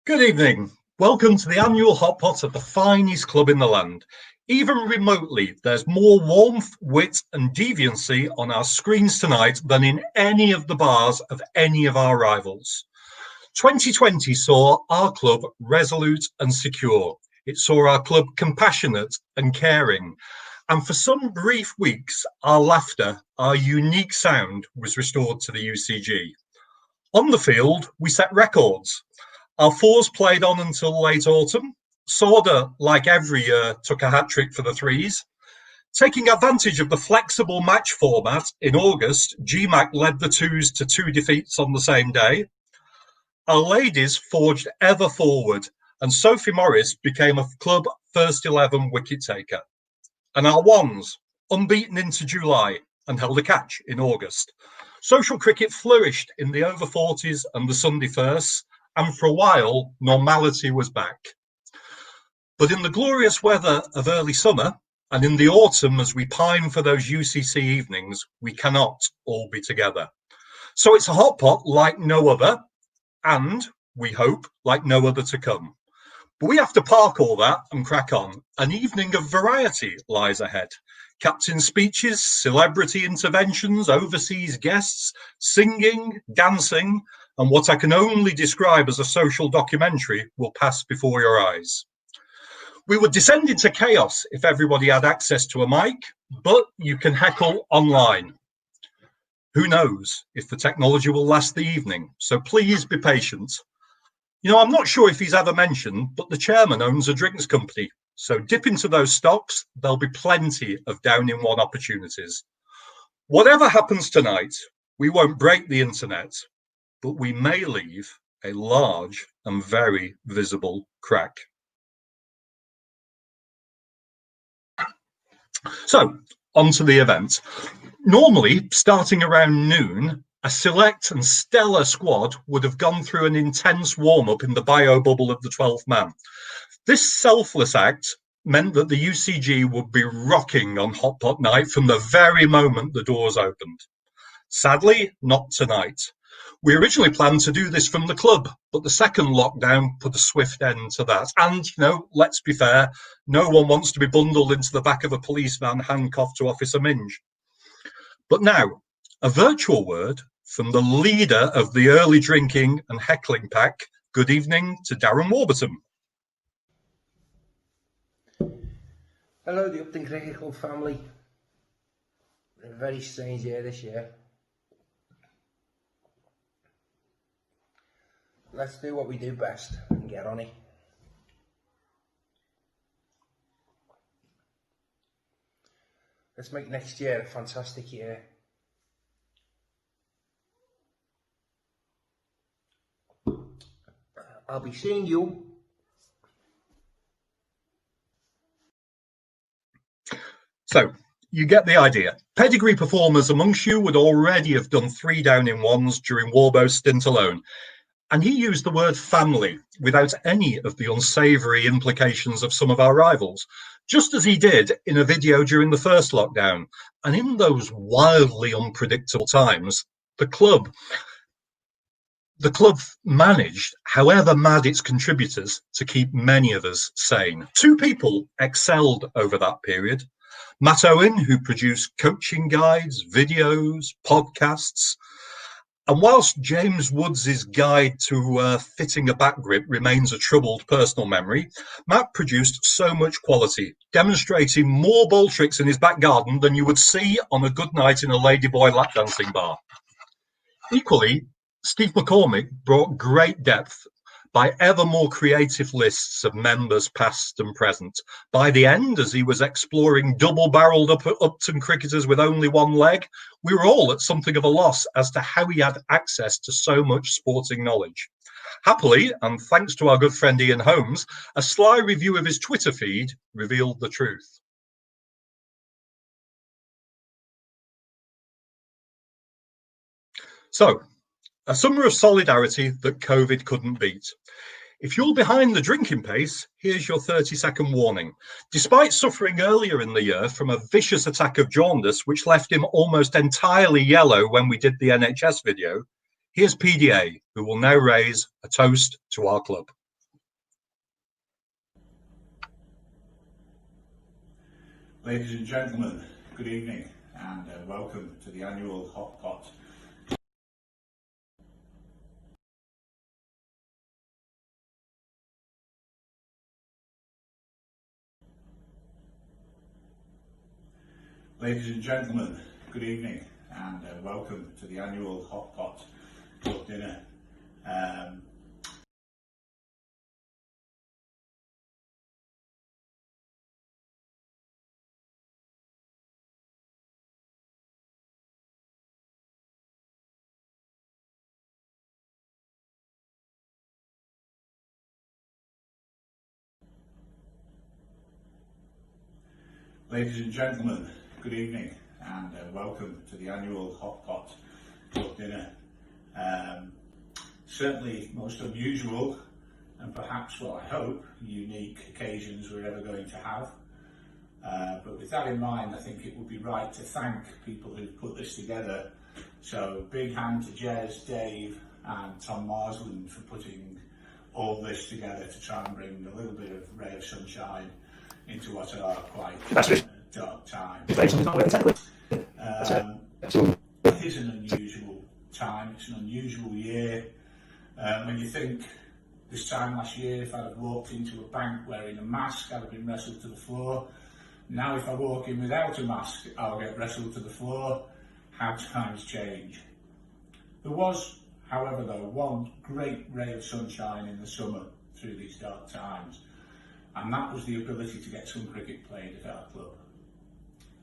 Good evening. Welcome to the annual Hot Pot at the finest club in the land. Even remotely, there's more warmth, wit and deviancy on our screens tonight than in any of the bars of any of our rivals. 2020 saw our club resolute and secure. It saw our club compassionate and caring. And for some brief weeks, our laughter, our unique sound was restored to the UCG. On the field, we set records. Our fours played on until late autumn. Sorda, like every year, took a hat-trick for the threes. Taking advantage of the flexible match format, in August, GMAC led the twos to 2 defeats on the same day. Our ladies forged ever forward, and Sophie Morris became a club first 11 wicket taker. And our ones, unbeaten into July, and held a catch in August. Social cricket flourished in the over 40s and the Sunday firsts, and for a while, normality was back. But in the glorious weather of early summer, and in the autumn as we pine for those UCC evenings, we cannot all be together. So it's a hot pot like no other, and, we hope, like no other to come. But we have to park all that and crack on. An evening of variety lies ahead. Captain speeches, celebrity interventions, overseas guests, singing, dancing, and what I can only describe as a social documentary will pass before your eyes. We would descend into chaos if everybody had access to a mic, but you can heckle online. Who knows if the technology will last the evening, so please be patient. You know, I'm not sure if he's ever mentioned, but the chairman owns a drinks company, so dip into those stocks, there'll be plenty of down-in-one opportunities. Whatever happens tonight, we won't break the internet, but we may leave a large and very visible crack. So, on to the event. Normally, starting around noon, a select and stellar squad would have gone through an intense warm-up in the bio bubble of the 12th man. This selfless act meant that the UCG would be rocking on Hot Pot night from the very moment the doors opened. Sadly, not tonight. We originally planned to do this from the club, but the second lockdown put a swift end to that. And, you know, let's be fair, no one wants to be bundled into the back of a police van handcuffed to Officer Minge. But now, a virtual word from the leader of the early drinking and heckling pack. Good evening to Darren Warburton. Hello, the Upton Cricket Club family. A very strange year this year. Let's do what we do best and get on it. Let's make next year a fantastic year. I'll be seeing you. So, you get the idea. Pedigree performers amongst you would already have done 3 down-in-ones during Warbo's stint alone. And he used the word family without any of the unsavoury implications of some of our rivals, just as he did in a video during the first lockdown. And in those wildly unpredictable times, the club managed, however mad its contributors, to keep many of us sane. 2 people excelled over that period. Matt Owen, who produced coaching guides, videos, podcasts. And whilst James Woods' guide to fitting a back grip remains a troubled personal memory, Matt produced so much quality, demonstrating more ball tricks in his back garden than you would see on a good night in a ladyboy lap dancing bar. Equally, Steve McCormick brought great depth by ever more creative lists of members past and present. By the end, as he was exploring double-barreled Upton cricketers with only one leg, we were all at something of a loss as to how he had access to so much sporting knowledge. Happily, and thanks to our good friend Ian Holmes, a sly review of his Twitter feed revealed the truth. So, a summer of solidarity that COVID couldn't beat. If you're behind the drinking pace, here's your 30-second warning. Despite suffering earlier in the year from a vicious attack of jaundice, which left him almost entirely yellow when we did the NHS video, here's PDA, who will now raise a toast to our club. Ladies and gentlemen, good evening and welcome to the annual Hot Pot. Ladies and gentlemen, good evening and welcome to the annual Hot Pot Club dinner. Ladies and gentlemen, good evening and welcome to the annual Hot Pot Club dinner. Certainly most unusual and perhaps, well, I hope, unique occasions we're ever going to have. But with that in mind, I think it would be right to thank people who've put this together. So big hand to Jez, Dave and Tom Marsland for putting all this together to try and bring a little bit of ray of sunshine into what are quite dark times. It is an unusual time, it's an unusual year. When you think this time last year, if I'd have walked into a bank wearing a mask, I'd have been wrestled to the floor. Now if I walk in without a mask, I'll get wrestled to the floor. How times change. There was, however, though, one great ray of sunshine in the summer through these dark times, and that was the ability to get some cricket played at our club.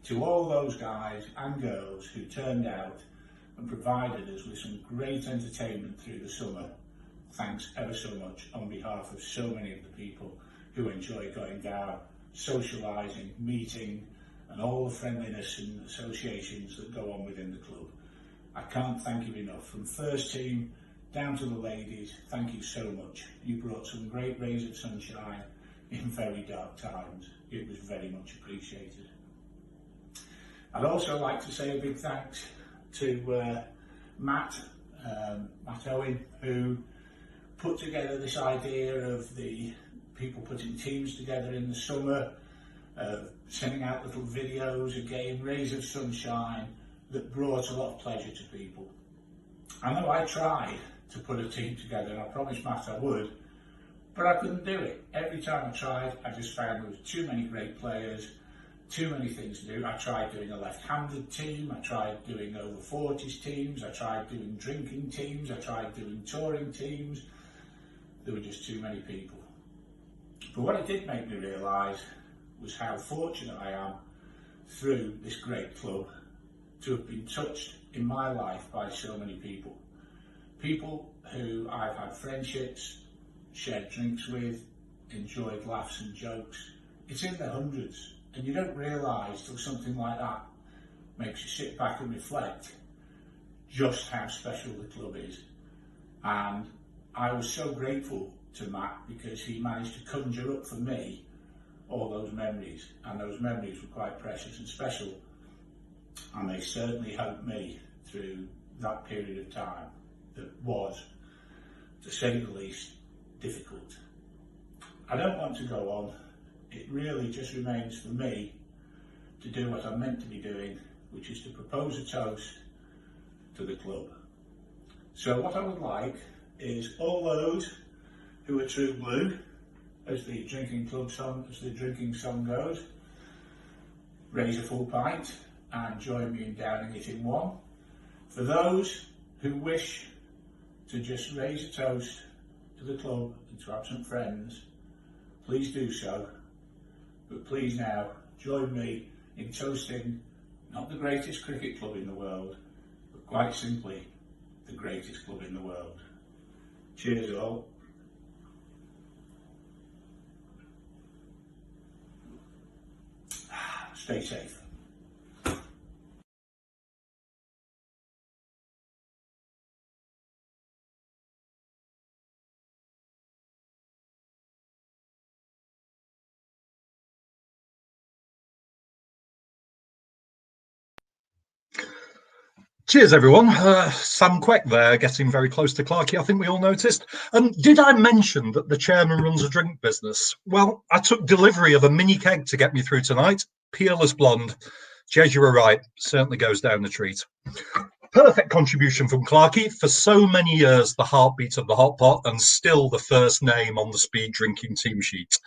To all those guys and girls who turned out and provided us with some great entertainment through the summer, thanks ever so much on behalf of so many of the people who enjoy going down, socialising, meeting, and all the friendliness and associations that go on within the club. I can't thank you enough. From first team down to the ladies, thank you so much. You brought some great rays of sunshine in very dark times. It was very much appreciated. I'd also like to say a big thanks to Matt Owen, who put together this idea of the people putting teams together in the summer, sending out little videos, again, rays of sunshine that brought a lot of pleasure to people. I know I tried to put a team together, and I promised Matt I would, but I couldn't do it. Every time I tried, I just found there was too many great players, too many things to do. I tried doing a left-handed team, I tried doing over 40s teams, I tried doing drinking teams, I tried doing touring teams. There were just too many people. But what it did make me realise was how fortunate I am through this great club to have been touched in my life by so many people. People who I've had friendships, shared drinks with, enjoyed laughs and jokes. It's in the hundreds, and you don't realise till something like that makes you sit back and reflect just how special the club is. And I was so grateful to Matt because he managed to conjure up for me all those memories, and those memories were quite precious and special, and they certainly helped me through that period of time that was, to say the least, difficult. I don't want to go on. It really just remains for me to do what I'm meant to be doing, which is to propose a toast to the club. So what I would like is all those who are true blue, as the drinking song goes, raise a full pint and join me in downing it in one. For those who wish to just raise a toast to the club and to absent friends, please do so. But please now join me in toasting not the greatest cricket club in the world, but quite simply the greatest club in the world. Cheers all. Stay safe. Cheers, everyone. Sam Queck there, getting very close to Clarkey, I think we all noticed. And did I mention that the chairman runs a drink business? Well, I took delivery of a mini keg to get me through tonight. peerless blonde. Jez, you were right. Certainly goes down the treat. Perfect contribution from Clarkey. For so many years, the heartbeat of the hot pot and still the first name on the speed drinking team sheet.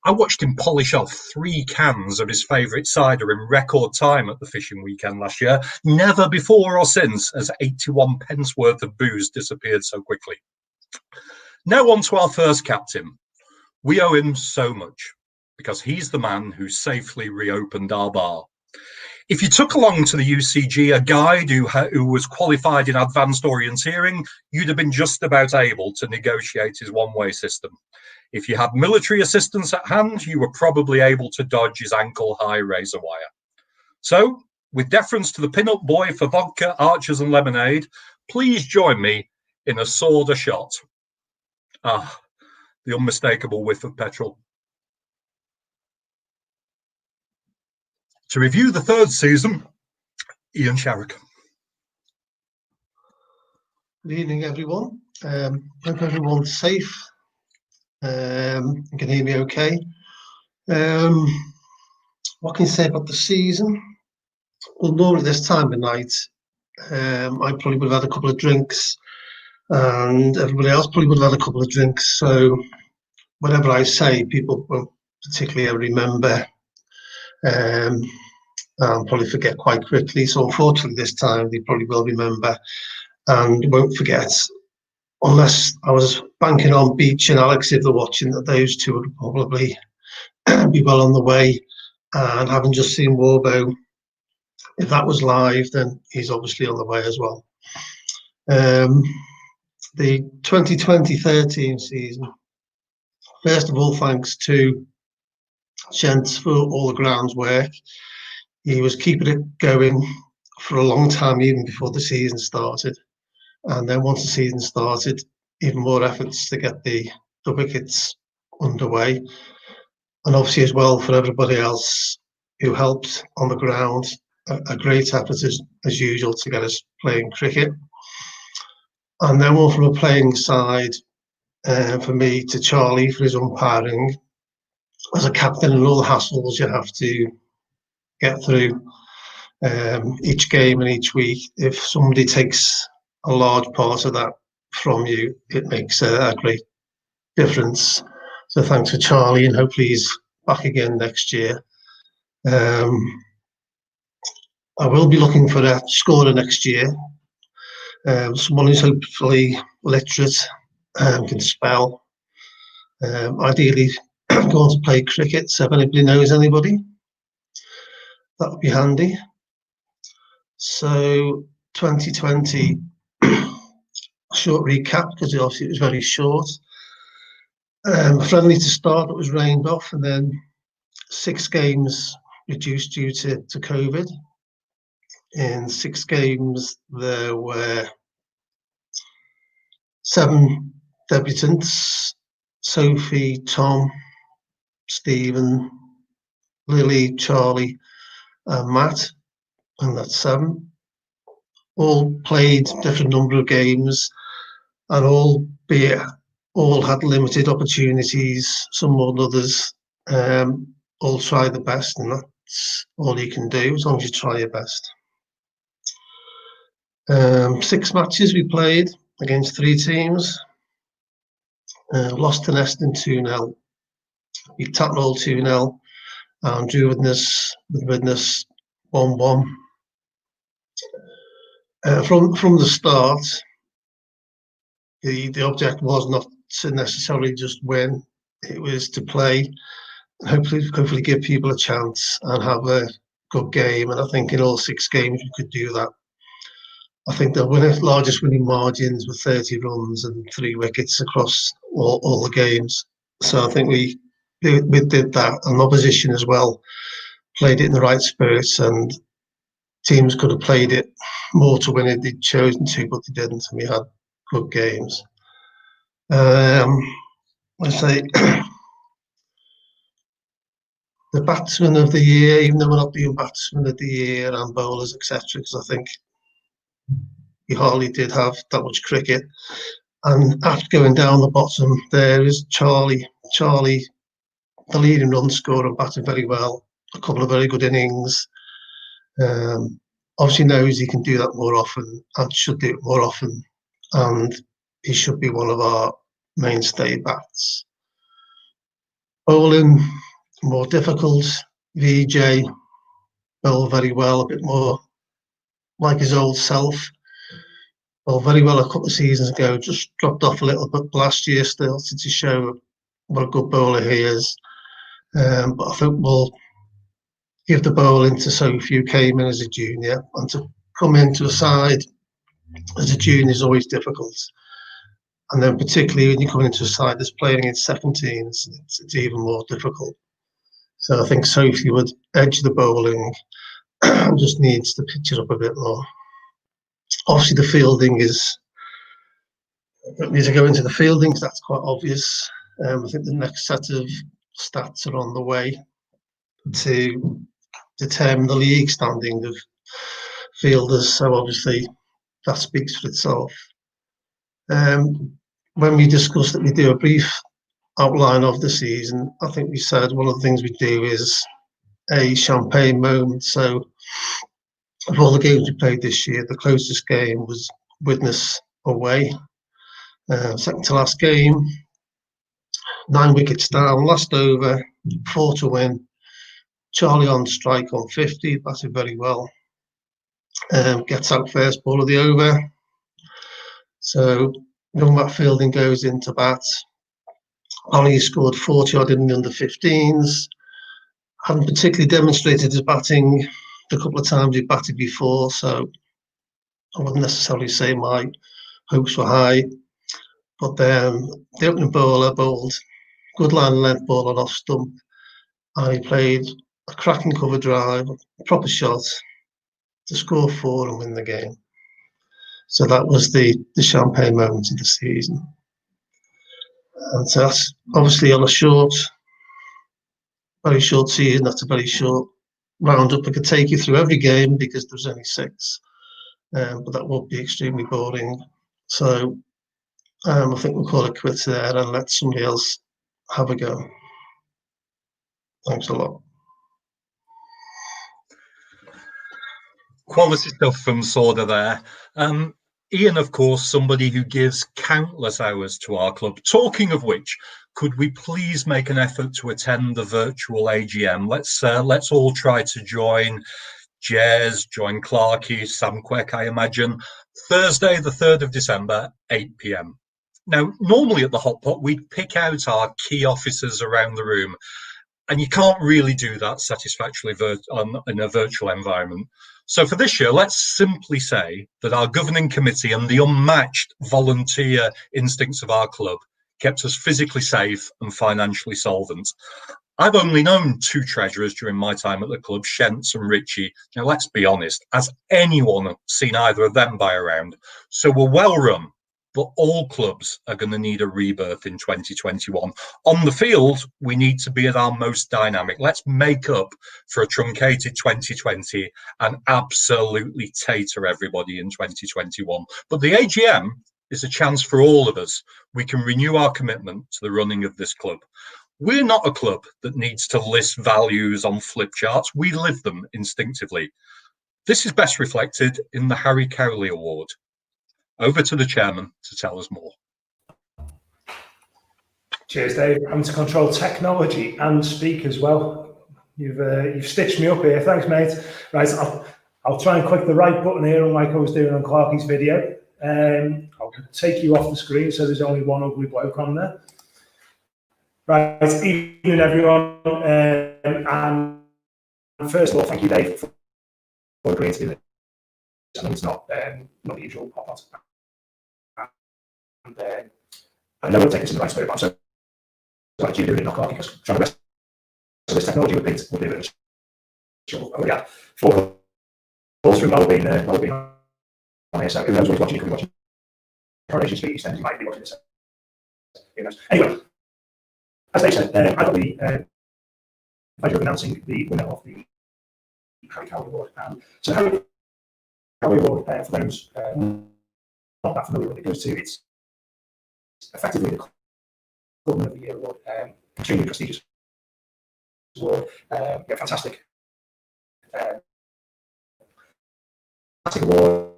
I watched him polish off 3 cans of his favourite cider in record time at the fishing weekend last year. Never before or since has 81 pence worth of booze disappeared so quickly. Now on to our first captain. We owe him so much because he's the man who safely reopened our bar. If you took along to the UCG a guide who was qualified in advanced orienteering, you'd have been just about able to negotiate his one-way system. If you had military assistance at hand, you were probably able to dodge his ankle-high razor wire. So, with deference to the pin-up boy for vodka, archers and lemonade, please join me in a sword a shot. Ah, the unmistakable whiff of petrol. To review the 3rd season, Ian Sharrock. Good evening, everyone. Hope everyone's safe. You can hear me okay. What can you say about the season? Well, normally this time of night, I probably would have had a couple of drinks, and everybody else probably would have had a couple of drinks. So whatever I say, people won't particularly ever remember. And probably forget quite quickly. So unfortunately this time they probably will remember and won't forget, unless I was banking on Beach and Alex, if they're watching, that those two would probably be well on the way. And having just seen Warbo, if that was live, then he's obviously on the way as well. The 2020-13 season, first of all, thanks to Gents for all the grounds work. He was keeping it going for a long time, even before the season started. And then once the season started, even more efforts to get the wickets underway. And obviously as well for everybody else who helped on the ground, a great effort as usual to get us playing cricket. And then one from a playing side, for me, to Charlie for his umpiring. As a captain and all the hassles you have to get through each game and each week, if somebody takes a large part of that from you, it makes a great difference. So thanks to Charlie, and hopefully he's back again next year. I will be looking for a scorer next year. Someone who's hopefully literate, can spell. Ideally go on to play cricket, so if anybody knows anybody, that would be handy. So 2020, short recap because obviously it was very short. Friendly to start, it was rained off, and then 6 games reduced due to COVID. In 6 games, there were 7 debutants: Sophie, Tom, Stephen, Lily, Charlie, and Matt, and that's 7. All played different number of games, and all had limited opportunities, some more than others. All try the best, and that's all you can do as long as you try your best. 6 matches we played against 3 teams. Lost to Neston 2-0, beat Tatnall 2-0, and drew Widnes 1-1. From the start, the object was not to necessarily just win; it was to play, hopefully give people a chance and have a good game. And I think in all 6 games we could do that. I think the largest winning margins were 30 runs and 3 wickets across all the games. So I think we did that, and opposition as well played it in the right spirits, and teams could have played it more to win it. They'd chosen to, but they didn't, and we had good games. I say the batsman of the year, even though we're not doing batsman of the year and bowlers, etc., because I think we hardly did have that much cricket. And after going down the bottom, there is Charlie, the leading run scorer, and batting very well. a couple of very good innings. Obviously knows he can do that more often and should do it more often, and he should be one of our mainstay bats. Bowling, more difficult. VJ bowled very well, a bit more like his old self. Bowled very well a couple of seasons ago, just dropped off a little bit last year still to show what a good bowler he is. But I think we'll give the bowling to Sophie, who came in as a junior, and to come into a side as a junior is always difficult. And then particularly when you come into a side that's playing in 17s, it's even more difficult. So I think Sophie would edge the bowling and just needs to pitch it up a bit more. Obviously the fielding is, I don't need to go into the fielding because that's quite obvious. I think the next set of stats are on the way to determine the league standing of fielders. So obviously that speaks for itself. When we discussed that we do a brief outline of the season, I think we said one of the things we do is a champagne moment. So of all the games we played this year, the closest game was Widnes away. Second to last game, 9 wickets down, last over, 4 to win. Charlie on strike on 50, batted very well. Gets out first ball of the over. So young Matt Fielding goes into bat. Ollie scored 40 odd in the under 15s. Hadn't particularly demonstrated his batting the couple of times he batted before, so I wouldn't necessarily say my hopes were high. But then the opening bowler bowled good line and length ball on off stump, and he played a cracking cover drive, a proper shot to score 4 and win the game. So that was the champagne moment of the season. And so that's obviously on a very short season. That's a very short roundup. I could take you through every game because there's only 6, but that would be extremely boring. So I think we'll call it quits there and let somebody else have a go. Thanks a lot. Quality stuff from Sorda there. Ian, of course, somebody who gives countless hours to our club. Talking of which, could we please make an effort to attend the virtual AGM? Let's all try to join Jez, join Clarkey, Sam Queck, I imagine. Thursday, the 3rd of December, 8 p.m. Now, normally at the Hot Pot, we'd pick out our key officers around the room, and you can't really do that satisfactorily in a virtual environment. So for this year, let's simply say that our governing committee and the unmatched volunteer instincts of our club kept us physically safe and financially solvent. I've only known 2 treasurers during my time at the club, Shentz and Ritchie. Now, let's be honest, has anyone seen either of them by around? So we're well run, but all clubs are going to need a rebirth in 2021. On the field, we need to be at our most dynamic. Let's make up for a truncated 2020 and absolutely tater everybody in 2021. But the AGM is a chance for all of us. We can renew our commitment to the running of this club. We're not a club that needs to list values on flip charts. We live them instinctively. This is best reflected in the Harry Cowley Award. Over to the chairman to tell us more. Cheers, Dave. I'm to control technology and speak as well. You've stitched me up here. Thanks, mate. Right, I'll try and click the right button here, unlike I was doing on Clarky's video. I'll take you off the screen so there's only one ugly bloke on there. Right, evening everyone. And first of all, thank you, Dave, for agreeing to do this. I know it's not the usual Hot Pot. And I know we'll take this in the right spirit, but I'm so glad you're doing it, not Clarky, because trying to best this technology would be a bit of a struggle. Oh yeah, 4 balls through while we've been on here, so who knows what he's watching, he could be watching Coronation Street, he might be watching this. Who knows? Anyway, as they said, I got the pleasure of announcing the winner of the Harry Cowley Award. So Harry Cowley Award, for those not that familiar with it, goes to it's effectively the Government of the Year award, extremely prestigious award. Fantastic award.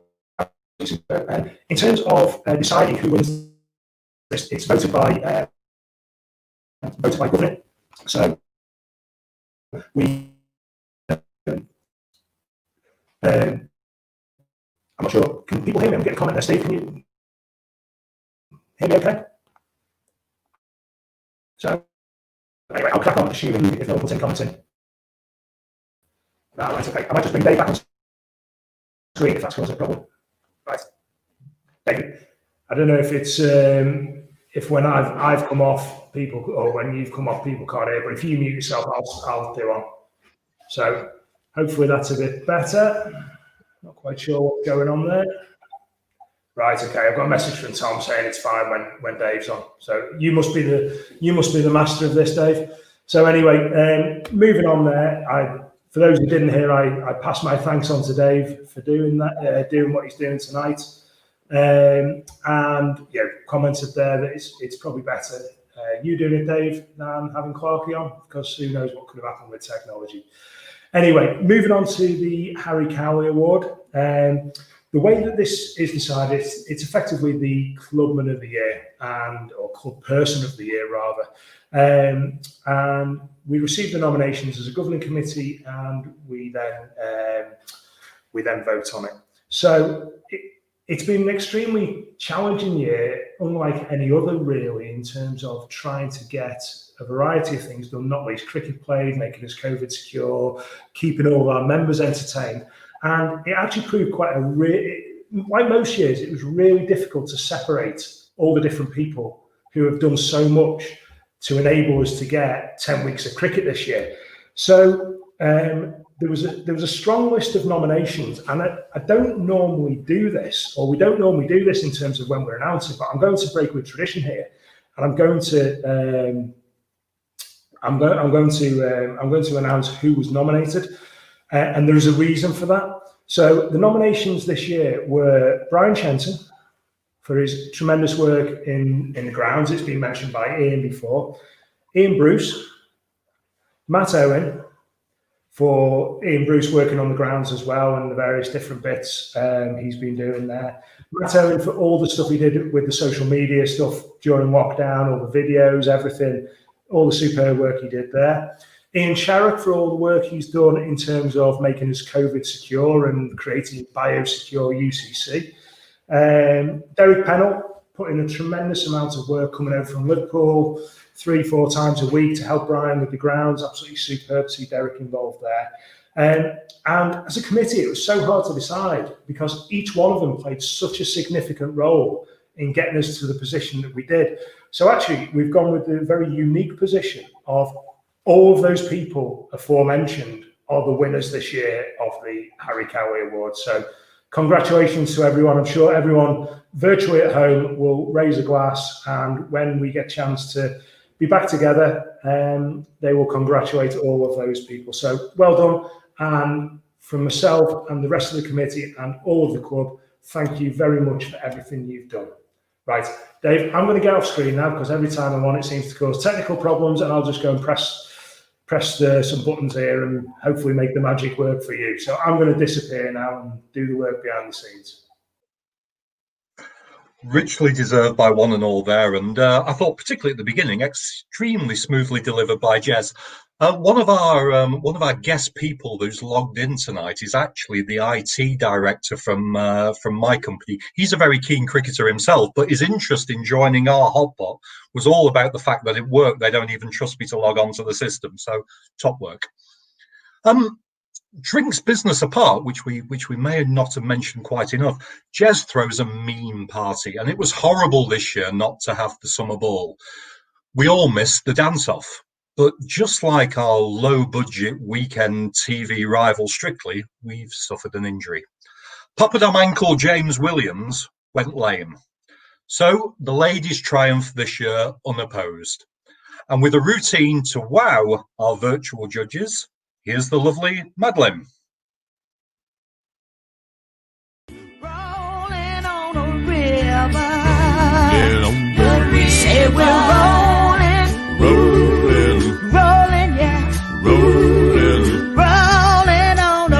In terms of deciding who wins this, it's voted by government. So we, I'm not sure. Can people hear me? I'm getting a comment there. Steve, can you hear me? Okay. So anyway, I'll crack on, assuming if no one puts any comments in. Right, okay. I might just bring Dave back on screen if that's causing a problem. Right, David. I don't know if it's if when I've come off, people, or when you've come off, people can't hear. But if you mute yourself, I'll do on. So hopefully that's a bit better. Not quite sure what's going on there. Right, okay. I've got a message from Tom saying it's fine when Dave's on. So you must be the master of this, Dave. So anyway, moving on there. For those who didn't hear, I pass my thanks on to Dave for doing that, doing what he's doing tonight. And commented there that it's probably better you doing it, Dave, than having Clarky on, because who knows what could have happened with technology. Anyway, moving on to the Harry Cowley Award. The way that this is decided, it's effectively the Clubman of the Year or Club Person of the Year, rather. And we received the nominations as a governing committee, and we then vote on it. So it's been an extremely challenging year, unlike any other, really, in terms of trying to get a variety of things done, not least cricket played, making us COVID secure, keeping all of our members entertained. And it actually proved like most years, it was really difficult to separate all the different people who have done so much to enable us to get 10 weeks of cricket this year. So there was a strong list of nominations, and I don't normally do this, or we don't normally do this in terms of when we're announcing, but I'm going to break with tradition here, and I'm going to announce who was nominated, and there is a reason for that. So the nominations this year were Brian Shenton for his tremendous work in the grounds. It's been mentioned by Ian before. Ian Bruce, Matt Owen, for Ian Bruce working on the grounds as well and the various different bits he's been doing there. Matt Owen for all the stuff he did with the social media stuff during lockdown, all the videos, everything, all the superb work he did there. Ian Sharrock for all the work he's done in terms of making us COVID secure and creating biosecure UCC. Derek Pennell put in a tremendous amount of work coming over from Liverpool 3-4 times a week to help Brian with the grounds. Absolutely superb to see Derek involved there. And as a committee, it was so hard to decide because each one of them played such a significant role in getting us to the position that we did. So actually, we've gone with the very unique position of all of those people aforementioned are the winners this year of the Harry Cowley Award. So congratulations to everyone. I'm sure everyone virtually at home will raise a glass, and when we get a chance to be back together, they will congratulate all of those people. So well done. And from myself and the rest of the committee and all of the club, thank you very much for everything you've done. Right, Dave, I'm going to get off screen now because every time I'm on it seems to cause technical problems, and I'll just go and press some buttons here and hopefully make the magic work for you. So I'm going to disappear now and do the work behind the scenes. Richly deserved by one and all there, and I thought particularly at the beginning, extremely smoothly delivered by Jez. One of our guest people who's logged in tonight is actually the IT director from my company. He's a very keen cricketer himself, but his interest in joining our hot pot was all about the fact that it worked. They don't even trust me to log on to the system, so top work. Drinks business apart, which we may not have mentioned quite enough, Jez throws a meme party, and it was horrible this year not to have the summer ball. We all missed the dance-off, but just like our low-budget weekend TV rival Strictly, we've suffered an injury. Poppadom ankle James Williams went lame. So the ladies triumphed this year unopposed. And with a routine to wow our virtual judges, here's the lovely Madeline. Rolling on a river. Say we're rolling. Rolling, yeah. Rolling on a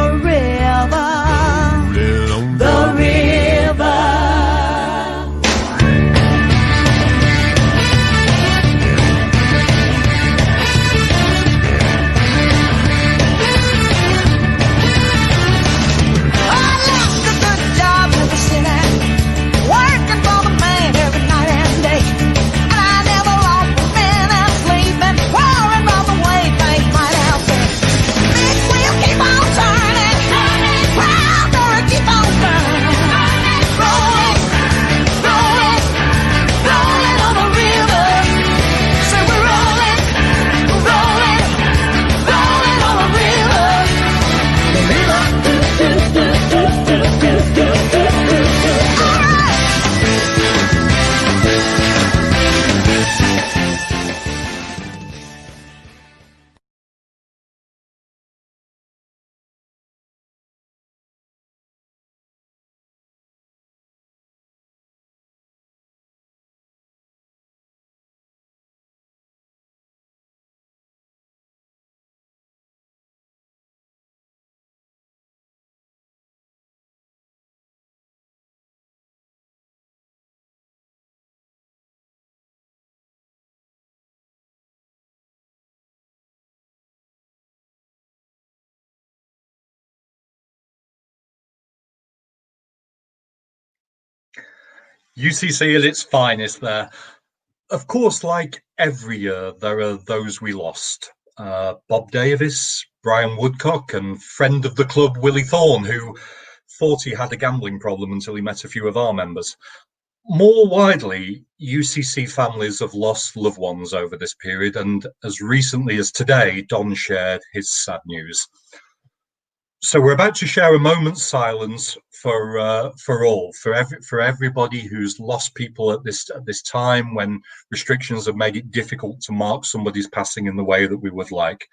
UCC at its finest there. Of course, like every year, there are those we lost. Bob Davis, Brian Woodcock, and friend of the club, Willie Thorne, who thought he had a gambling problem until he met a few of our members. More widely, UCC families have lost loved ones over this period, and as recently as today, Don shared his sad news. So we're about to share a moment's silence for everybody who's lost people at this time when restrictions have made it difficult to mark somebody's passing in the way that we would like.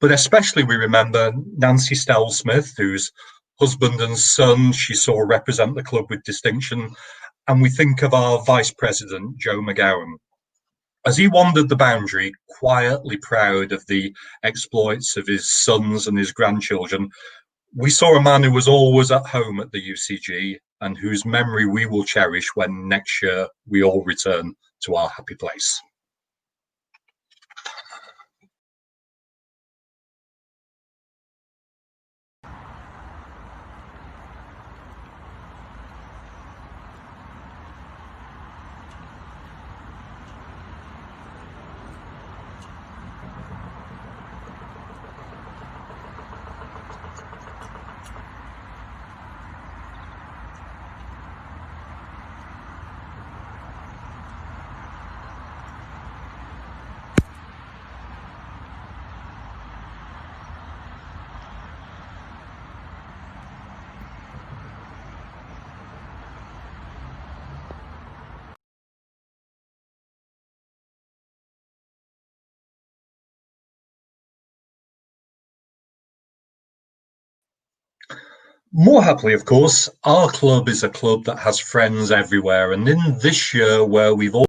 But especially we remember Nancy Stell-Smith, whose husband and son she saw represent the club with distinction, and we think of our vice president, Joe McGowan. As he wandered the boundary, quietly proud of the exploits of his sons and his grandchildren, we saw a man who was always at home at the UCG and whose memory we will cherish when next year we all return to our happy place. More happily, of course, our club is a club that has friends everywhere. And in this year where we've all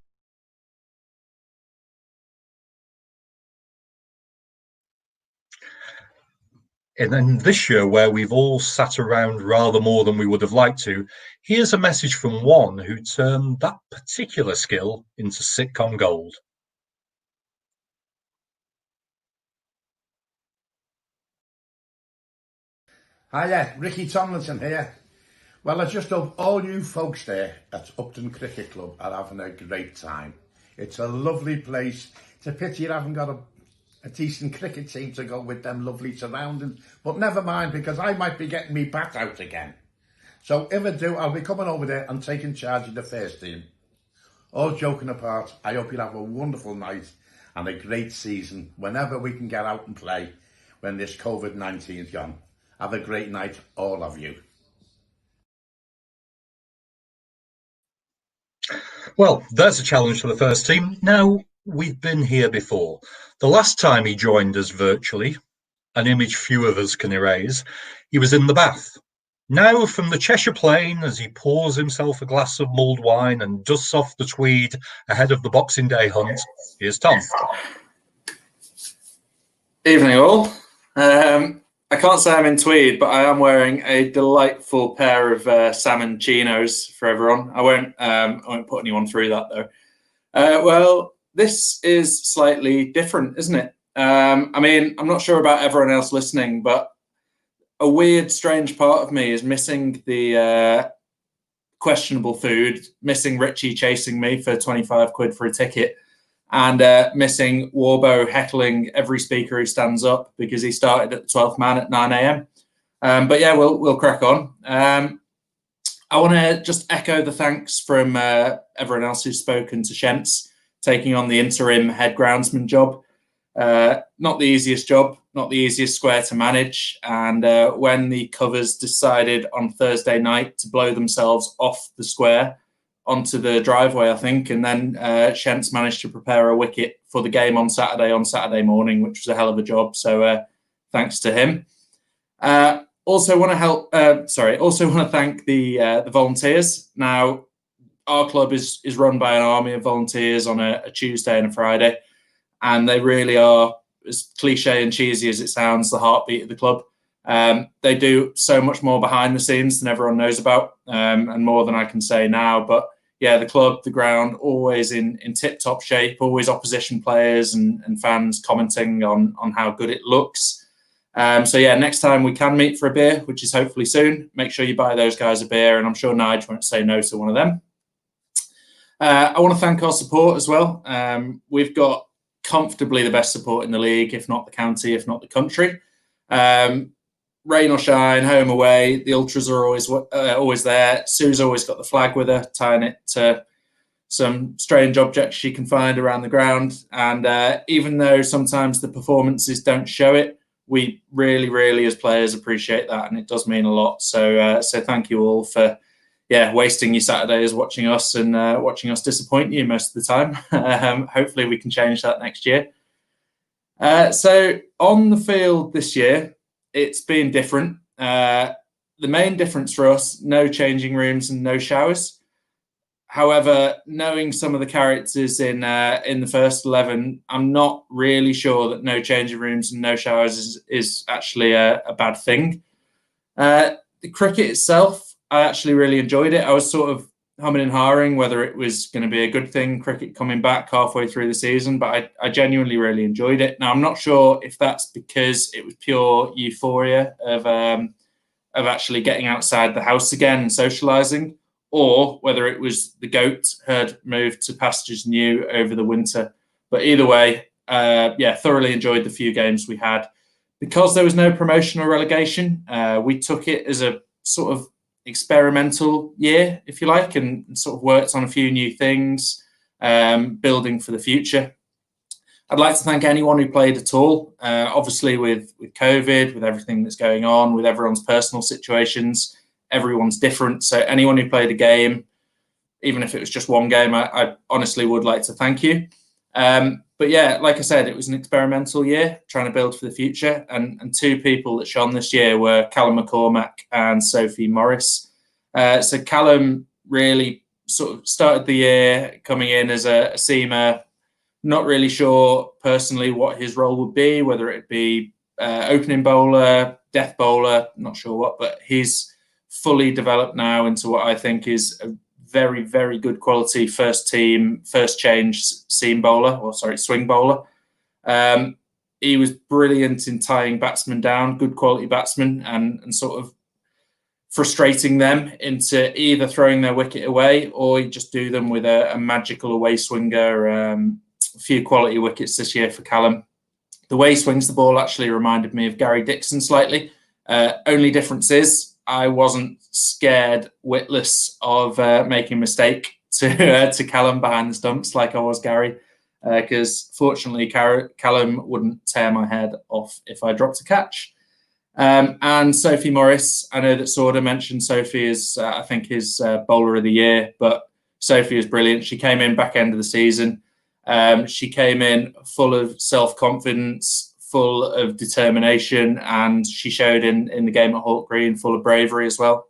sat around rather more than we would have liked to, here's a message from one who turned that particular skill into sitcom gold. Hi there, Ricky Tomlinson here. Well, I just hope all you folks there at Upton Cricket Club are having a great time. It's a lovely place. It's a pity you haven't got a decent cricket team to go with them lovely surroundings. But never mind, because I might be getting me bat out again. So if I do, I'll be coming over there and taking charge of the first team. All joking apart, I hope you'll have a wonderful night and a great season whenever we can get out and play when this COVID-19 is gone. Have a great night, all of you. Well, there's a challenge for the first team. Now, we've been here before. The last time he joined us virtually, an image few of us can erase, he was in the bath. Now, from the Cheshire Plain, as he pours himself a glass of mulled wine and dusts off the tweed ahead of the Boxing Day hunt, here's Tom. Evening all. I can't say I'm in tweed, but I am wearing a delightful pair of salmon chinos for everyone. I won't put anyone through that though. Well, this is slightly different, isn't it? I mean, I'm not sure about everyone else listening, but a weird, strange part of me is missing the questionable food, missing Richie chasing me for 25 quid for a ticket, and missing Warbo heckling every speaker who stands up because he started at the 12th man at 9 a.m. But yeah, we'll crack on. I want to just echo the thanks from everyone else who's spoken to Shents taking on the interim head groundsman job. Not the easiest job, not the easiest square to manage. And when the covers decided on Thursday night to blow themselves off the square onto the driveway, I think, and then Shents managed to prepare a wicket for the game on Saturday morning, which was a hell of a job. So thanks to him. Also want to thank the volunteers. Now, our club is run by an army of volunteers on a Tuesday and a Friday, and they really are, as cliche and cheesy as it sounds, the heartbeat of the club. They do so much more behind the scenes than everyone knows about, and more than I can say now. But yeah, the club, the ground, always in tip-top shape, always opposition players and fans commenting on how good it looks. So yeah, next time we can meet for a beer, which is hopefully soon, make sure you buy those guys a beer, and I'm sure Nigel won't say no to one of them. I want to thank our support as well. We've got comfortably the best support in the league, if not the county, if not the country. Rain or shine, home away, the ultras are always there. Sue's always got the flag with her, tying it to some strange objects she can find around the ground. And even though sometimes the performances don't show it, we really, really as players appreciate that, and it does mean a lot. So thank you all for wasting your Saturdays watching us and watching us disappoint you most of the time. Hopefully we can change that next year. So on the field this year, it's been different. The main difference for us, no changing rooms and no showers. However, knowing some of the characters in the first 11, I'm not really sure that no changing rooms and no showers is actually a bad thing. The cricket itself, I actually really enjoyed it. I was sort of humming and hawing whether it was going to be a good thing, cricket coming back halfway through the season, but I genuinely really enjoyed it. Now, I'm not sure if that's because it was pure euphoria of actually getting outside the house again and socialising, or whether it was the goat had moved to pastures new over the winter. But either way, thoroughly enjoyed the few games we had. Because there was no promotion or relegation, we took it as a sort of experimental year, if you like, and sort of worked on a few new things, building for the future. I'd like to thank anyone who played at all. Obviously, with COVID, with everything that's going on, with everyone's personal situations, everyone's different. So anyone who played a game, even if it was just one game, I honestly would like to thank you. But yeah, like I said, it was an experimental year, trying to build for the future. And two people that shone this year were Callum McCormack and Sophie Morris. So Callum really sort of started the year coming in as a seamer, not really sure personally what his role would be, whether it be opening bowler, death bowler, not sure what, but he's fully developed now into what I think is a very, very good quality first change swing bowler. He was brilliant in tying batsmen down, good quality batsmen, and sort of frustrating them into either throwing their wicket away or you just do them with a magical away swinger. A few quality wickets this year for Callum. The way he swings the ball actually reminded me of Gary Dixon slightly. Only difference is I wasn't scared witless of making a mistake to Callum behind the stumps like I was Gary, because fortunately Callum wouldn't tear my head off if I dropped a catch. And Sophie Morris, I know that Sorda mentioned Sophie as I think his bowler of the year, but Sophie is brilliant. She came in back end of the season. She came in full of self-confidence, full of determination, and she showed in the game at Hawke Green full of bravery as well.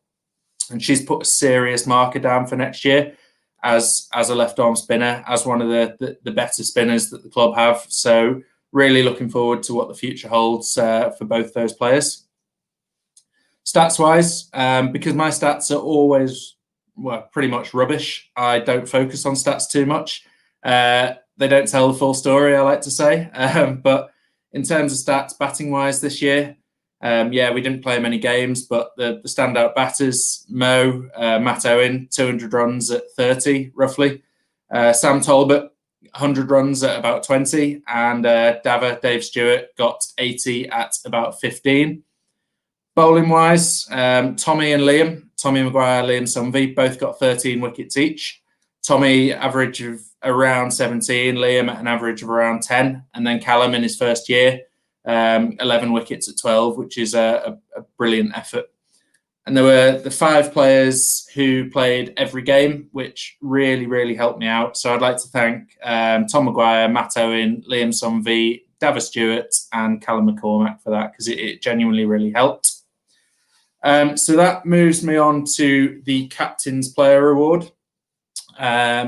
And she's put a serious marker down for next year as a left-arm spinner, as one of the better spinners that the club have. So really looking forward to what the future holds for both those players. Stats-wise, because my stats are always, pretty much rubbish, I don't focus on stats too much. They don't tell the full story, I like to say. But in terms of stats, batting-wise this year, we didn't play many games, but the standout batters, Matt Owen, 200 runs at 30, roughly. Sam Talbot, 100 runs at about 20. And Dave Stewart got 80 at about 15. Bowling-wise, Tommy Maguire, Liam Sumvey, both got 13 wickets each. Tommy, average of around 17, Liam at an average of around 10, and then Callum in his first year, 11 wickets at 12, which is a brilliant effort. And there were the 5 players who played every game, which really, really helped me out. So I'd like to thank Tom Maguire, Matt Owen, Liam Sumvey, Dave Stewart, and Callum McCormack for that, because it genuinely really helped. So that moves me on to the Captain's Player Award.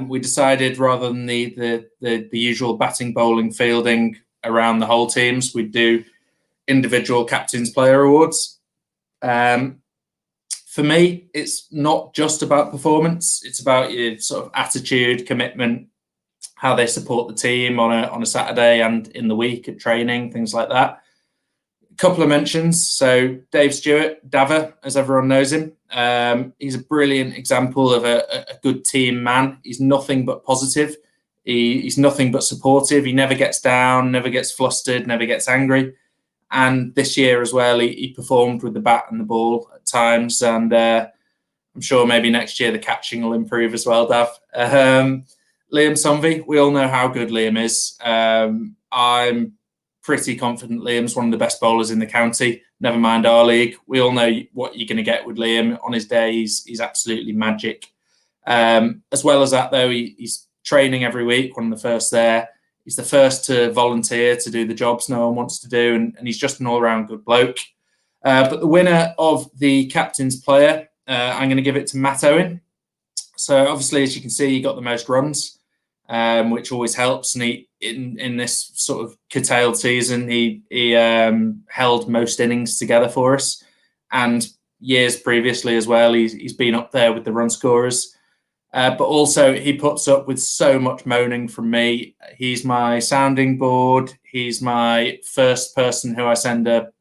We decided rather than the usual batting, bowling, fielding around the whole teams, we'd do individual Captain's Player Awards. For me, it's not just about performance. It's about your sort of attitude, commitment, how they support the team on a Saturday and in the week at training, things like that. A couple of mentions. So Dave Stewart, Dava, as everyone knows him. He's a brilliant example of a good team man. He's nothing but positive. He's nothing but supportive. He never gets down, never gets flustered, never gets angry. And this year as well, he performed with the bat and the ball at times. And I'm sure maybe next year the catching will improve as well, Dav. Liam Sonvey, we all know how good Liam is. I'm pretty confident Liam's one of the best bowlers in the county, never mind our league. We all know what you're going to get with Liam. On his day, he's absolutely magic. As well as that, though, he's training every week, one of the first there. He's the first to volunteer to do the jobs no one wants to do, and he's just an all-round good bloke. But the winner of the captain's player, I'm going to give it to Matt Owen. So obviously, as you can see, he got the most runs, which always helps. And he, in this sort of curtailed season, he held most innings together for us. And years previously as well, he's been up there with the run scorers. But also, he puts up with so much moaning from me. He's my sounding board. He's my first person who I send a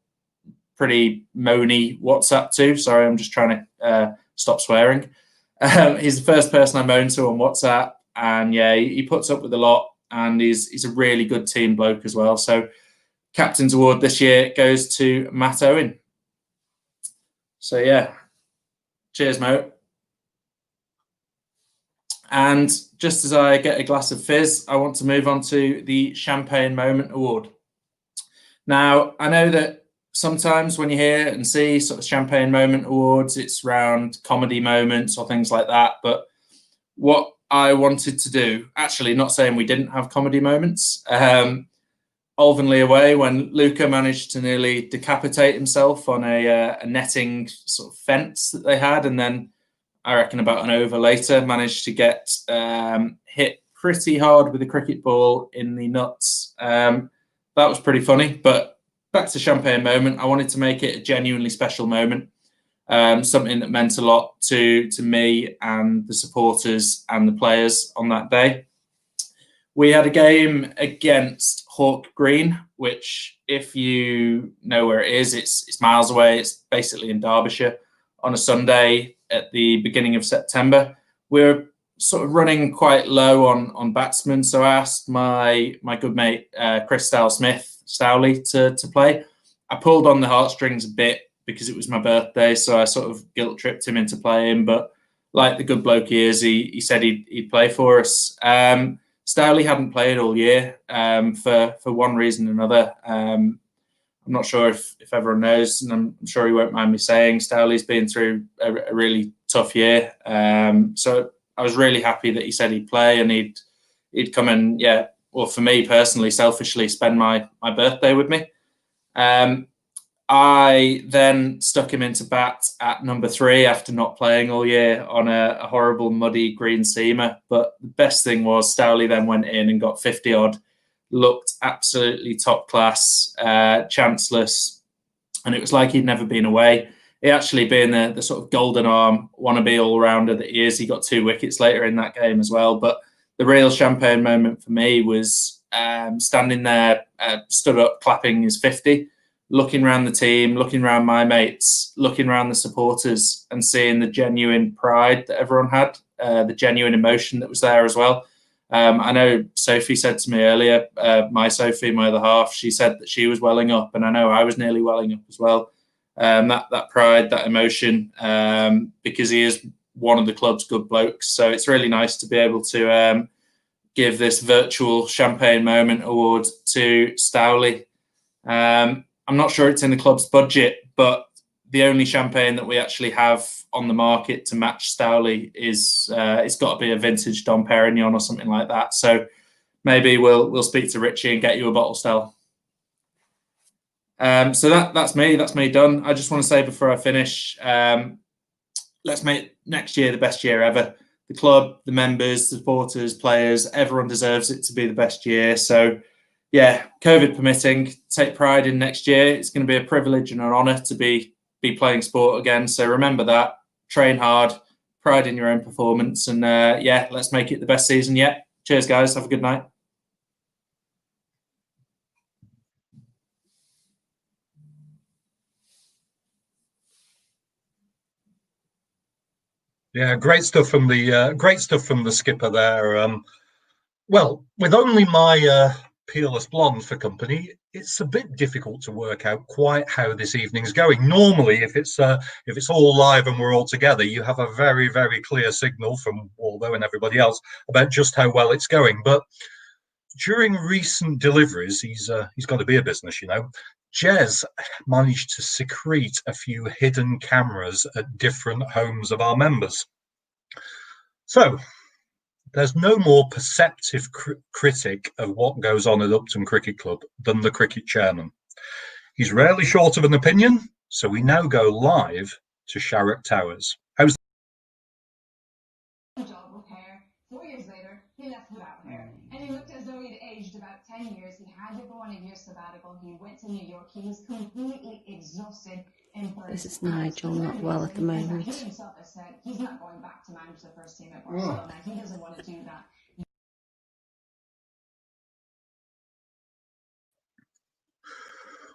pretty moany WhatsApp to. Sorry, I'm just trying to stop swearing. He's the first person I moan to on WhatsApp. And yeah, he puts up with a lot. And he's a really good team bloke as well. So, Captain's Award this year goes to Matt Owen. So yeah, cheers, Mo. And just as I get a glass of fizz, I want to move on to the Champagne Moment Award. Now, I know that sometimes when you hear and see sort of Champagne Moment Awards, it's around comedy moments or things like that. But what I wanted to do, actually not saying we didn't have comedy moments, Alvanley away when Luca managed to nearly decapitate himself on a netting sort of fence that they had, and then I reckon about an over later, managed to get hit pretty hard with a cricket ball in the nuts. That was pretty funny, but back to Champagne Moment. I wanted to make it a genuinely special moment, something that meant a lot to me and the supporters and the players on that day. We had a game against Hawke Green, which, if you know where it is, it's miles away. It's basically in Derbyshire on a Sunday at the beginning of September. We're sort of running quite low on batsmen, so I asked my good mate Chris Stowley to play. I pulled on the heartstrings a bit because it was my birthday, so I sort of guilt tripped him into playing. But like the good bloke he is, he said he'd play for us. Stowley hadn't played all year for one reason or another. I'm not sure if everyone knows, and I'm sure he won't mind me saying, Stowley's been through a really tough year. So I was really happy that he said he'd play and he'd come and, yeah, well, for me personally, selfishly, spend my birthday with me. I then stuck him into bat at number 3 after not playing all year on a horrible, muddy green seamer. But the best thing was Stowley then went in and got 50 odd. Looked absolutely top class, chanceless, and it was like he'd never been away. He actually, being the sort of golden arm wannabe all-rounder that he is, he got 2 wickets later in that game as well. But the real champagne moment for me was standing there, stood up, clapping his 50, looking around the team, looking around my mates, looking around the supporters, and seeing the genuine pride that everyone had, the genuine emotion that was there as well. I know Sophie said to me earlier, my Sophie, my other half, she said that she was welling up, and I know I was nearly welling up as well. That pride, that emotion, because he is one of the club's good blokes. So it's really nice to be able to give this virtual Champagne Moment Award to Stowley. I'm not sure it's in the club's budget, but the only champagne that we actually have on the market to match Stowley is it's got to be a vintage Dom Perignon or something like that. So maybe we'll speak to Richie and get you a bottle, Stel. So that's me done. I just want to say before I finish, let's make next year the best year ever. The club, the members, the supporters, players, everyone deserves it to be the best year. So yeah, COVID permitting, take pride in next year. It's going to be a privilege and an honour to be playing sport again. So remember that, train hard, pride in your own performance, and yeah, let's make it the best season yet. Cheers, guys. Have a good night. Yeah, great stuff from the skipper there. Well, with only my peerless blonde for company, it's a bit difficult to work out quite how this evening's going. Normally, if it's all live and we're all together, you have a very, very clear signal from Waldo and everybody else about just how well it's going. But during recent deliveries, he's got a beer business, you know. Jez managed to secrete a few hidden cameras at different homes of our members. So there's no more perceptive critic of what goes on at Upton Cricket Club than the cricket chairman. He's rarely short of an opinion, so we now go live to Sharrock Towers. How's job with hair. 4 years later, he left without hair. And he looked as though he'd aged about 10 years. He had to go on a year sabbatical. He went to New York. He was completely exhausted. This is Nigel, not well at the moment. He himself has said he's not going back to manage the first team at Barcelona. He doesn't want to do that.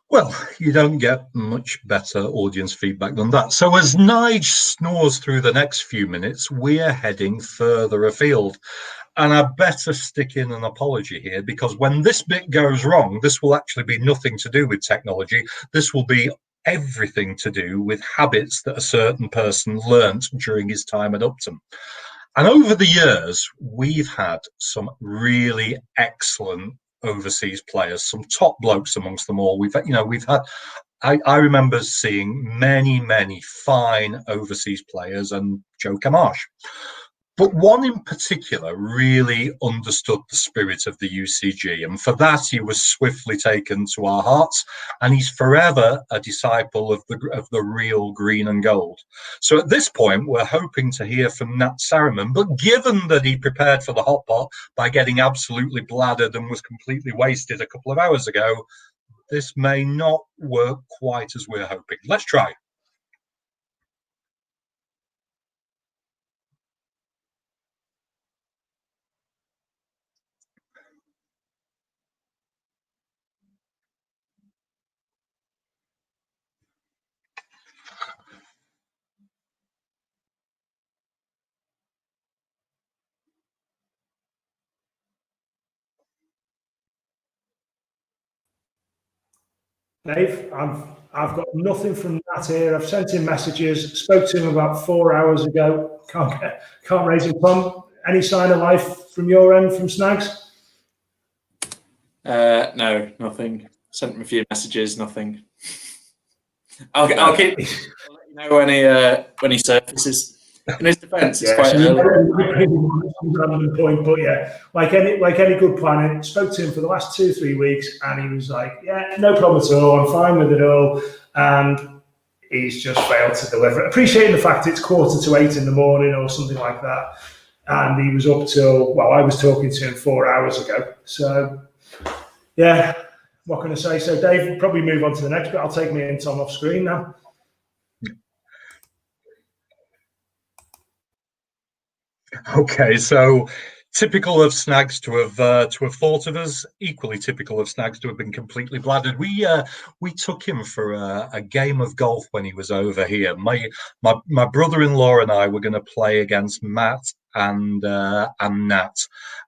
Well, you don't get much better audience feedback than that. So as Nige snores through the next few minutes, we're heading further afield. And I better stick in an apology here, because when this bit goes wrong, this will actually be nothing to do with technology. This will be everything to do with habits that a certain person learnt during his time at Upton. And over the years, we've had some really excellent overseas players, some top blokes amongst them all. I remember seeing many fine overseas players and Joe Camash. But one in particular really understood the spirit of the UCG, and for that he was swiftly taken to our hearts, and he's forever a disciple of the real green and gold. So at this point, we're hoping to hear from Nat Sarriman, but given that he prepared for the hot pot by getting absolutely bladdered and was completely wasted a couple of hours ago, this may not work quite as we're hoping. Let's try. Dave, I've got nothing from that here. I've sent him messages, spoke to him about 4 hours ago. Can't raise him. Tom, any sign of life from your end from Snags? No, nothing. Sent him a few messages, nothing. I'll let you know when he surfaces. In his defence, it's quite early. Point, but yeah, like any good planner, spoke to him for the last 2-3 weeks, and he was like, "Yeah, no problem at all. I'm fine with it all." And he's just failed to deliver. Appreciating the fact it's 7:45 in the morning or something like that, and he was up till, well, I was talking to him 4 hours ago. So yeah, what can I say? So Dave, probably move on to the next bit. I'll take me and Tom off screen now. Okay, so typical of Snags to have thought of us. Equally typical of Snags to have been completely bladdered. We took him for a game of golf when he was over here. My brother-in-law and I were going to play against Matt and Nat,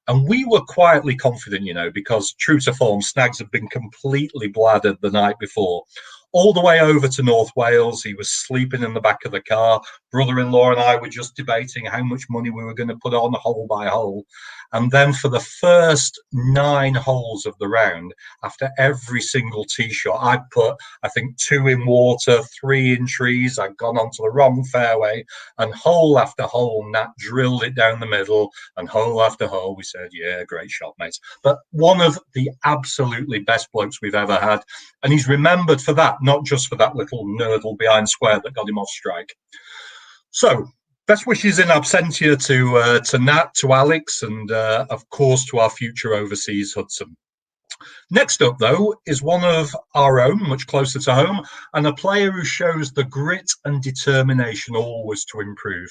and we were quietly confident, you know, because true to form, Snags had been completely bladdered the night before. All the way over to North Wales, he was sleeping in the back of the car. Brother-in-law and I were just debating how much money we were going to put on hole by hole. And then for the first 9 holes of the round, after every single tee shot, I'd put, I think, 2 in water, 3 in trees. I'd gone onto the wrong fairway, and hole after hole, Nat drilled it down the middle, and hole after hole, we said, yeah, great shot, mate. But one of the absolutely best blokes we've ever had. And he's remembered for that, not just for that little nurdle behind square that got him off strike. So best wishes in absentia to Nat, to Alex, and of course to our future overseas Hudson. Next up, though, is one of our own, much closer to home, and a player who shows the grit and determination always to improve.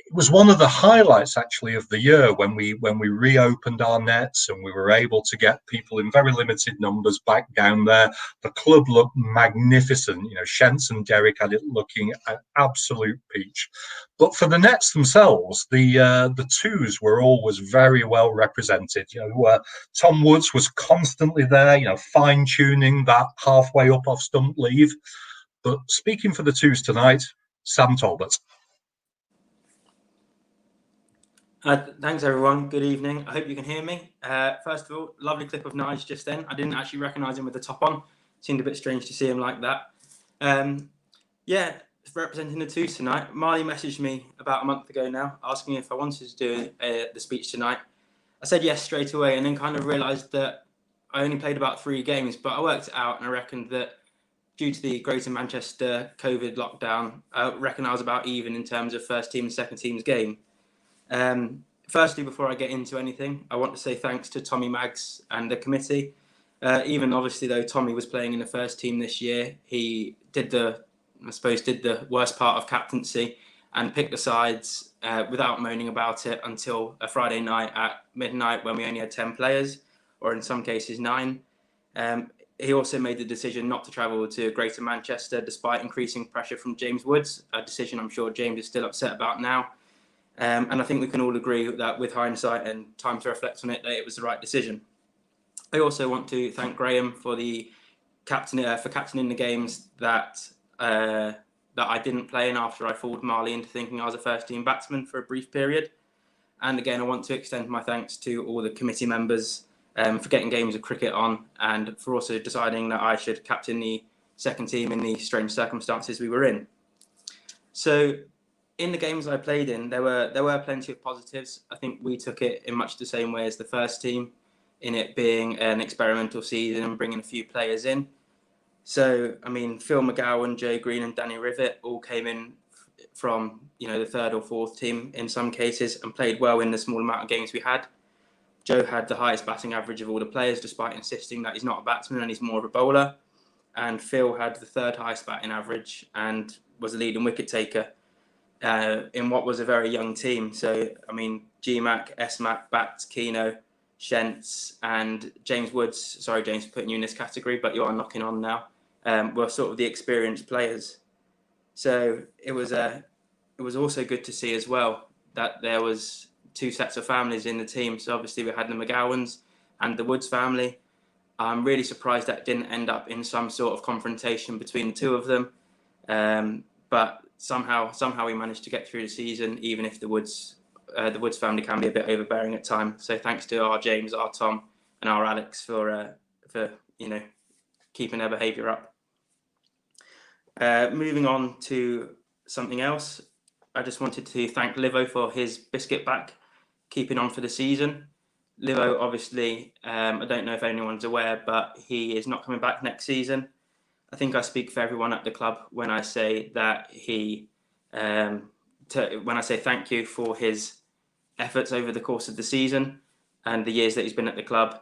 it was one of the highlights actually of the year when we reopened our nets and we were able to get people in very limited numbers back down there. The club looked magnificent. You know, Shents and Derek had it looking an absolute peach. But for the nets themselves, the twos were always very well represented. You know, Tom Woods was constantly there, you know, fine tuning that halfway up off stump leave. But speaking for the twos tonight, Sam Talbot. Thanks everyone. Good evening. I hope you can hear me. First of all, lovely clip of Nige just then. I didn't actually recognise him with the top on. Seemed a bit strange to see him like that. Yeah, representing the twos tonight. Marley messaged me about a month ago now, asking if I wanted to do the speech tonight. I said yes straight away, and then kind of realised that I only played about 3 games, but I worked it out and I reckoned that due to the Greater Manchester COVID lockdown, I reckon I was about even in terms of first team and second team's game. Firstly, before I get into anything, I want to say thanks to Tommy Maggs and the committee. Even obviously though Tommy was playing in the first team this year, he did the worst part of captaincy and picked the sides without moaning about it until a Friday night at midnight when we only had 10 players, or in some cases 9. He also made the decision not to travel to Greater Manchester despite increasing pressure from James Woods, a decision I'm sure James is still upset about now. And I think we can all agree that with hindsight and time to reflect on it, that it was the right decision. I also want to thank Graham for the captaining the games that I didn't play in after I fooled Marley into thinking I was a first team batsman for a brief period. And again, I want to extend my thanks to all the committee members for getting games of cricket on and for also deciding that I should captain the second team in the strange circumstances we were in. So, in the games I played in, there were plenty of positives. I think we took it in much the same way as the first team, in it being an experimental season and bringing a few players in. So, I mean, Phil McGowan, Joe Green and Danny Rivett all came in from, you know, the third or fourth team in some cases and played well in the small amount of games we had. Joe had the highest batting average of all the players, despite insisting that he's not a batsman and he's more of a bowler. And Phil had the third highest batting average and was the leading wicket taker in what was a very young team. So, I mean, GMAC, SMAC, Bats, Keno, Shents and James Woods, sorry James for putting you in this category, but you are knocking on now, were sort of the experienced players. So it was also good to see as well that there was 2 sets of families in the team. So obviously we had the McGowans and the Woods family. I'm really surprised that didn't end up in some sort of confrontation between the 2 of them. But somehow we managed to get through the season, even if the Woods family can be a bit overbearing at times. So thanks to our James, our Tom, and our Alex for you know, keeping their behaviour up. Moving on to something else, I just wanted to thank Livo for his biscuit back, keeping on for the season. Livo, obviously, I don't know if anyone's aware, but he is not coming back next season. I think I speak for everyone at the club when I say that when I say thank you for his efforts over the course of the season and the years that he's been at the club.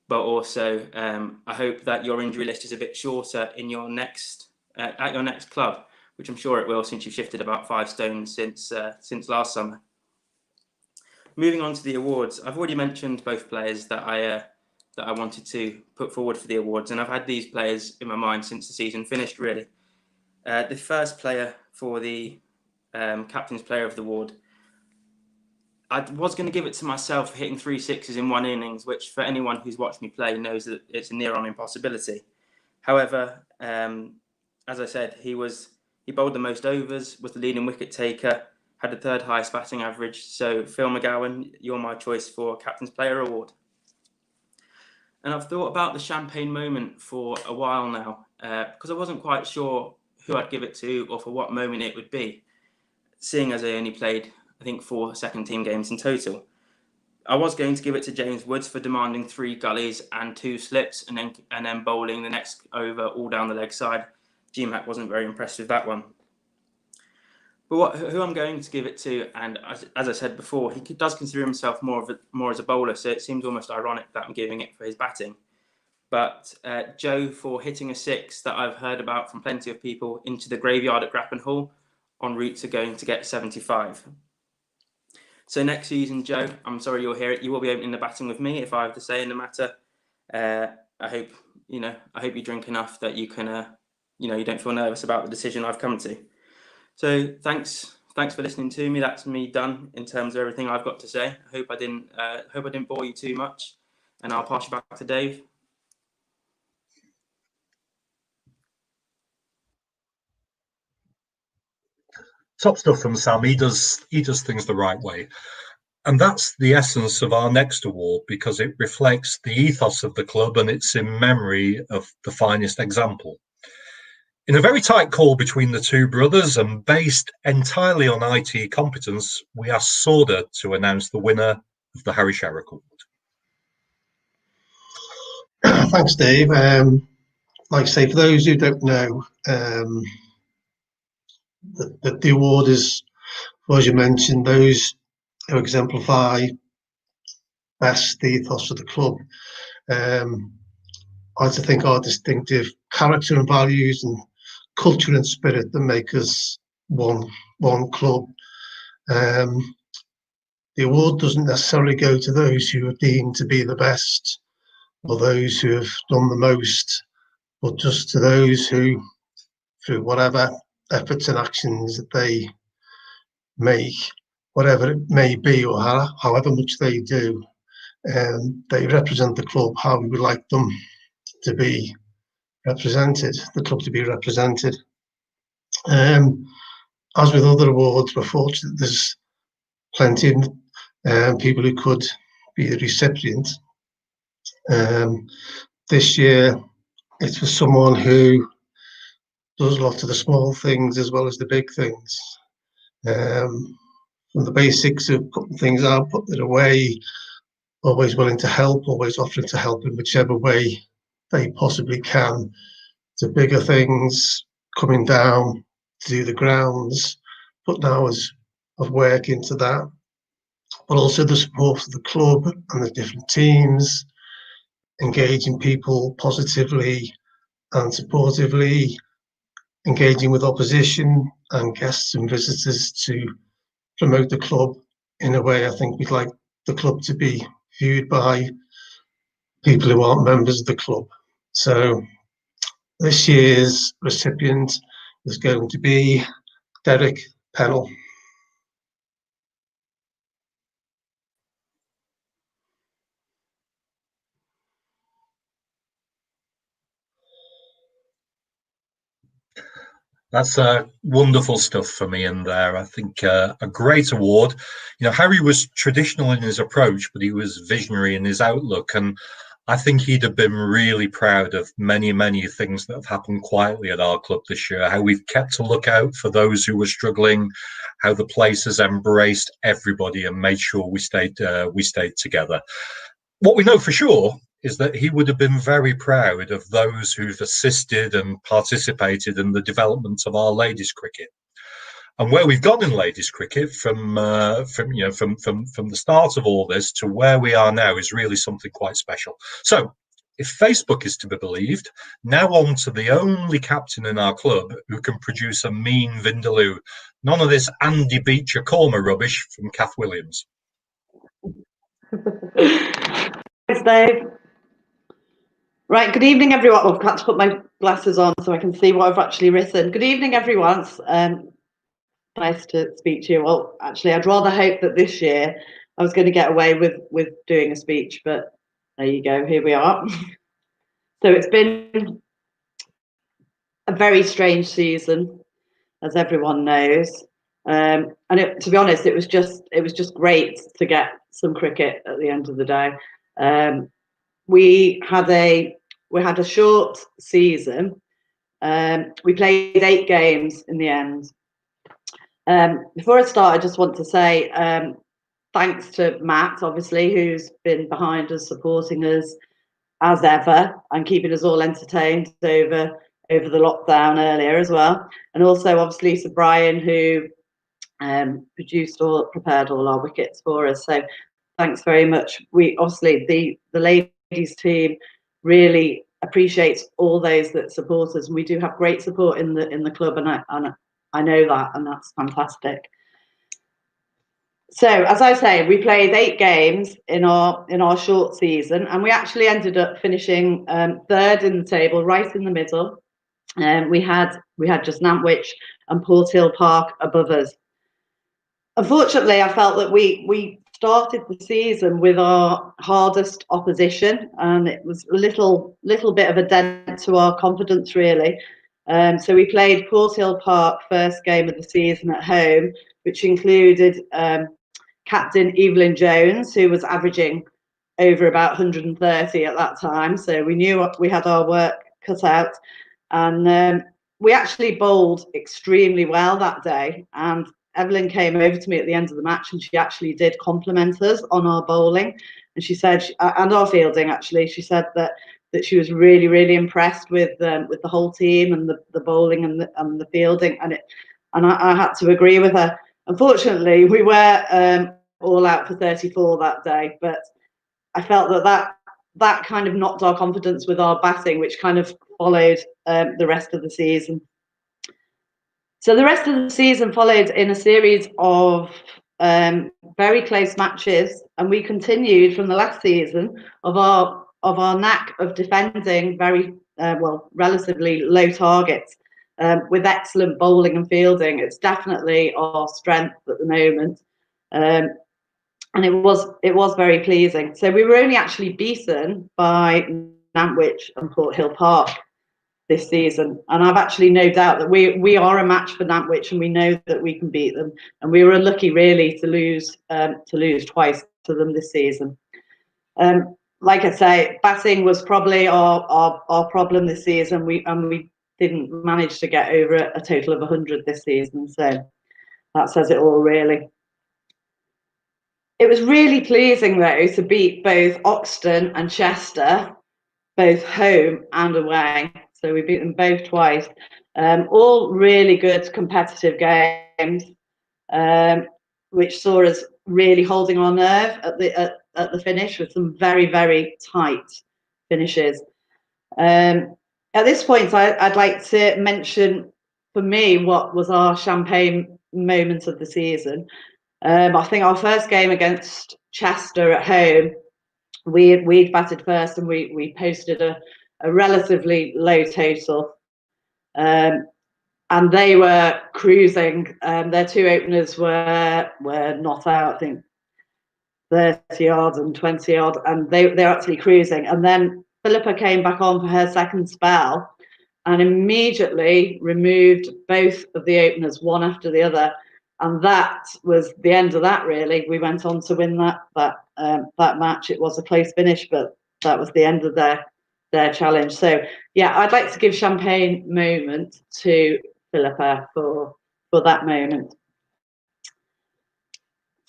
But also, I hope that your injury list is a bit shorter in your next at your next club, which I'm sure it will, since you've shifted about 5 stones since last summer. Moving on to the awards, I've already mentioned both players that I wanted to put forward for the awards, and I've had these players in my mind since the season finished, really. The first player for the Captain's Player of the Award, I was going to give it to myself for hitting 3 sixes in 1 innings, which for anyone who's watched me play knows that it's a near-on impossibility. However, as I said, he bowled the most overs, was the leading wicket taker, had the 3rd highest batting average. So Phil McGowan, you're my choice for Captain's Player Award. And I've thought about the champagne moment for a while now, because I wasn't quite sure who I'd give it to or for what moment it would be, seeing as I only played, I think, 4 second team games in total. I was going to give it to James Woods for demanding 3 gullies and 2 slips and then bowling the next over all down the leg side. GMAC wasn't very impressed with that one. But who I'm going to give it to, and as I said before, he does consider himself more as a bowler, so it seems almost ironic that I'm giving it for his batting. But Joe for hitting a 6 that I've heard about from plenty of people into the graveyard at Grappenhall en route to going to get 75. So next season, Joe, I'm sorry you'll hear it. You will be opening the batting with me if I have to say in the matter. I hope you drink enough that you can, you don't feel nervous about the decision I've come to. So thanks for listening to me. That's me done in terms of everything I've got to say. I hope I didn't bore you too much, and I'll pass you back to Dave. Top stuff from Sam. He does things the right way. And that's the essence of our next award, because it reflects the ethos of the club and it's in memory of the finest example. In a very tight call between the two brothers and based entirely on IT competence, we asked Sorda to announce the winner of the Harry Sharrock Award. Thanks, Dave. Like I say, for those who don't know, the award is, as you mentioned, those who exemplify best the ethos of the club. I like to think our distinctive character and values and culture and spirit that make us one club. The award doesn't necessarily go to those who are deemed to be the best or those who have done the most, but just to those who, through whatever efforts and actions that they make, whatever it may be or however much they do, they represent the club how we would like them to be represented, the club to be represented. As with other awards, we're fortunate there's plenty of people who could be the recipient. This year, it's for someone who does lots of the small things as well as the big things. From the basics of putting things out, putting it away, always willing to help, always offering to help in whichever way they possibly can, to bigger things, coming down to do the grounds, putting hours of work into that, but also the support of the club and the different teams, engaging people positively and supportively, engaging with opposition and guests and visitors to promote the club in a way I think we'd like the club to be viewed by people who aren't members of the club. So this year's recipient is going to be Derek Pennell. That's wonderful stuff for me in there. I think a great award. Harry was traditional in his approach, but he was visionary in his outlook. And I think he'd have been really proud of many, many things that have happened quietly at our club this year, how we've kept a lookout for those who were struggling, how the place has embraced everybody and made sure we stayed together. What we know for sure is that he would have been very proud of those who've assisted and participated in the development of our ladies cricket. And where we've gone in ladies cricket from the start of all this to where we are now is really something quite special. So if Facebook is to be believed, now on to the only captain in our club who can produce a mean Vindaloo. None of this Andy Beecher Cormer rubbish from Kath Williams. Thanks, Dave. Right, good evening, everyone. I've got to put my glasses on so I can see what I've actually written. Good evening, everyone. Nice to speak to you. Well, actually, I'd rather hope that this year I was going to get away with doing a speech, but there you go. Here we are. So it's been a very strange season, as everyone knows. And to be honest, it was just great to get some cricket at the end of the day. We had a short season. We played 8 games in the end. Before I start, I just want to say thanks to Matt, obviously, who's been behind us, supporting us as ever, and keeping us all entertained over the lockdown earlier as well. And also, obviously, to Brian, who prepared all our wickets for us. So thanks very much. We obviously the ladies team really appreciates all those that support us, and we do have great support in the club, and I know that, and that's fantastic. So as I say, we played 8 games in our short season, and we actually ended up finishing third in the table, right in the middle. We had just Nantwich and Porthill Park above us. Unfortunately, I felt that we started the season with our hardest opposition, and it was a little bit of a dent to our confidence, really. So we played Porthill Park first game of the season at home, which included captain Evelyn Jones, who was averaging over about 130 at that time. So we knew we had our work cut out, and we actually bowled extremely well that day. And Evelyn came over to me at the end of the match, and she actually did compliment us on our bowling, and she said, and our fielding actually. She said that she was really impressed with the whole team and the bowling and the fielding, and I had to agree with her. Unfortunately, we were all out for 34 that day, but I felt that kind of knocked our confidence with our batting, which kind of followed the rest of the season. So the rest of the season followed in a series of very close matches, and we continued from the last season of our knack of defending very relatively low targets with excellent bowling and fielding. It's definitely our strength at the moment, and it was very pleasing. So we were only actually beaten by Nantwich and Porthill Park this season, and I've actually no doubt that we are a match for Nantwich, and we know that we can beat them. And we were unlucky, really, to lose twice to them this season. Like I say, batting was probably our problem this season. We didn't manage to get over a total of 100 this season, so that says it all, really. It was really pleasing, though, to beat both Oxton and Chester, both home and away. So we beat them both twice. All really good competitive games, which saw us really holding our nerve at the finish with some very tight finishes. At this point, I'd like to mention, for me, what was our champagne moment of the season. I think our first game against Chester at home, we'd batted first, and we posted a relatively low total, and they were cruising. Their 2 openers were not out, I think 30 yards and 20 yards, and they're actually cruising. And then Philippa came back on for her second spell and immediately removed both of the openers, one after the other. And that was the end of that, really. We went on to win that match. It was a close finish, but that was the end of their challenge. So yeah, I'd like to give champagne moment to Philippa for that moment.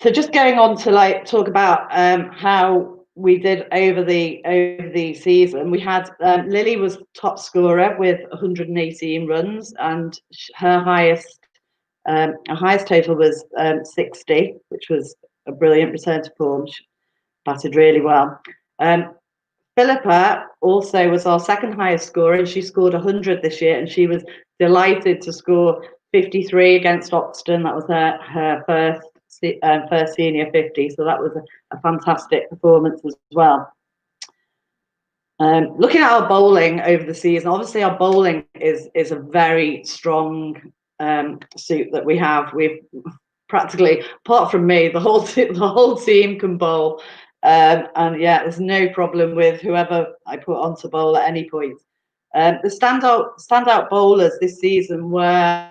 So just going on to talk about how we did over the season. We had Lily was top scorer with 118 runs, and her highest total was 60, which was a brilliant return to form. She batted really well. Philippa also was our second highest scorer, and she scored 100 this year, and she was delighted to score 53 against Oxton. That was her first senior 50, so that was a fantastic performance as well. Looking at our bowling over the season, obviously our bowling is a very strong suit that we have. We've practically, apart from me, the whole team can bowl, and yeah, there's no problem with whoever I put on to bowl at any point. The standout bowlers this season were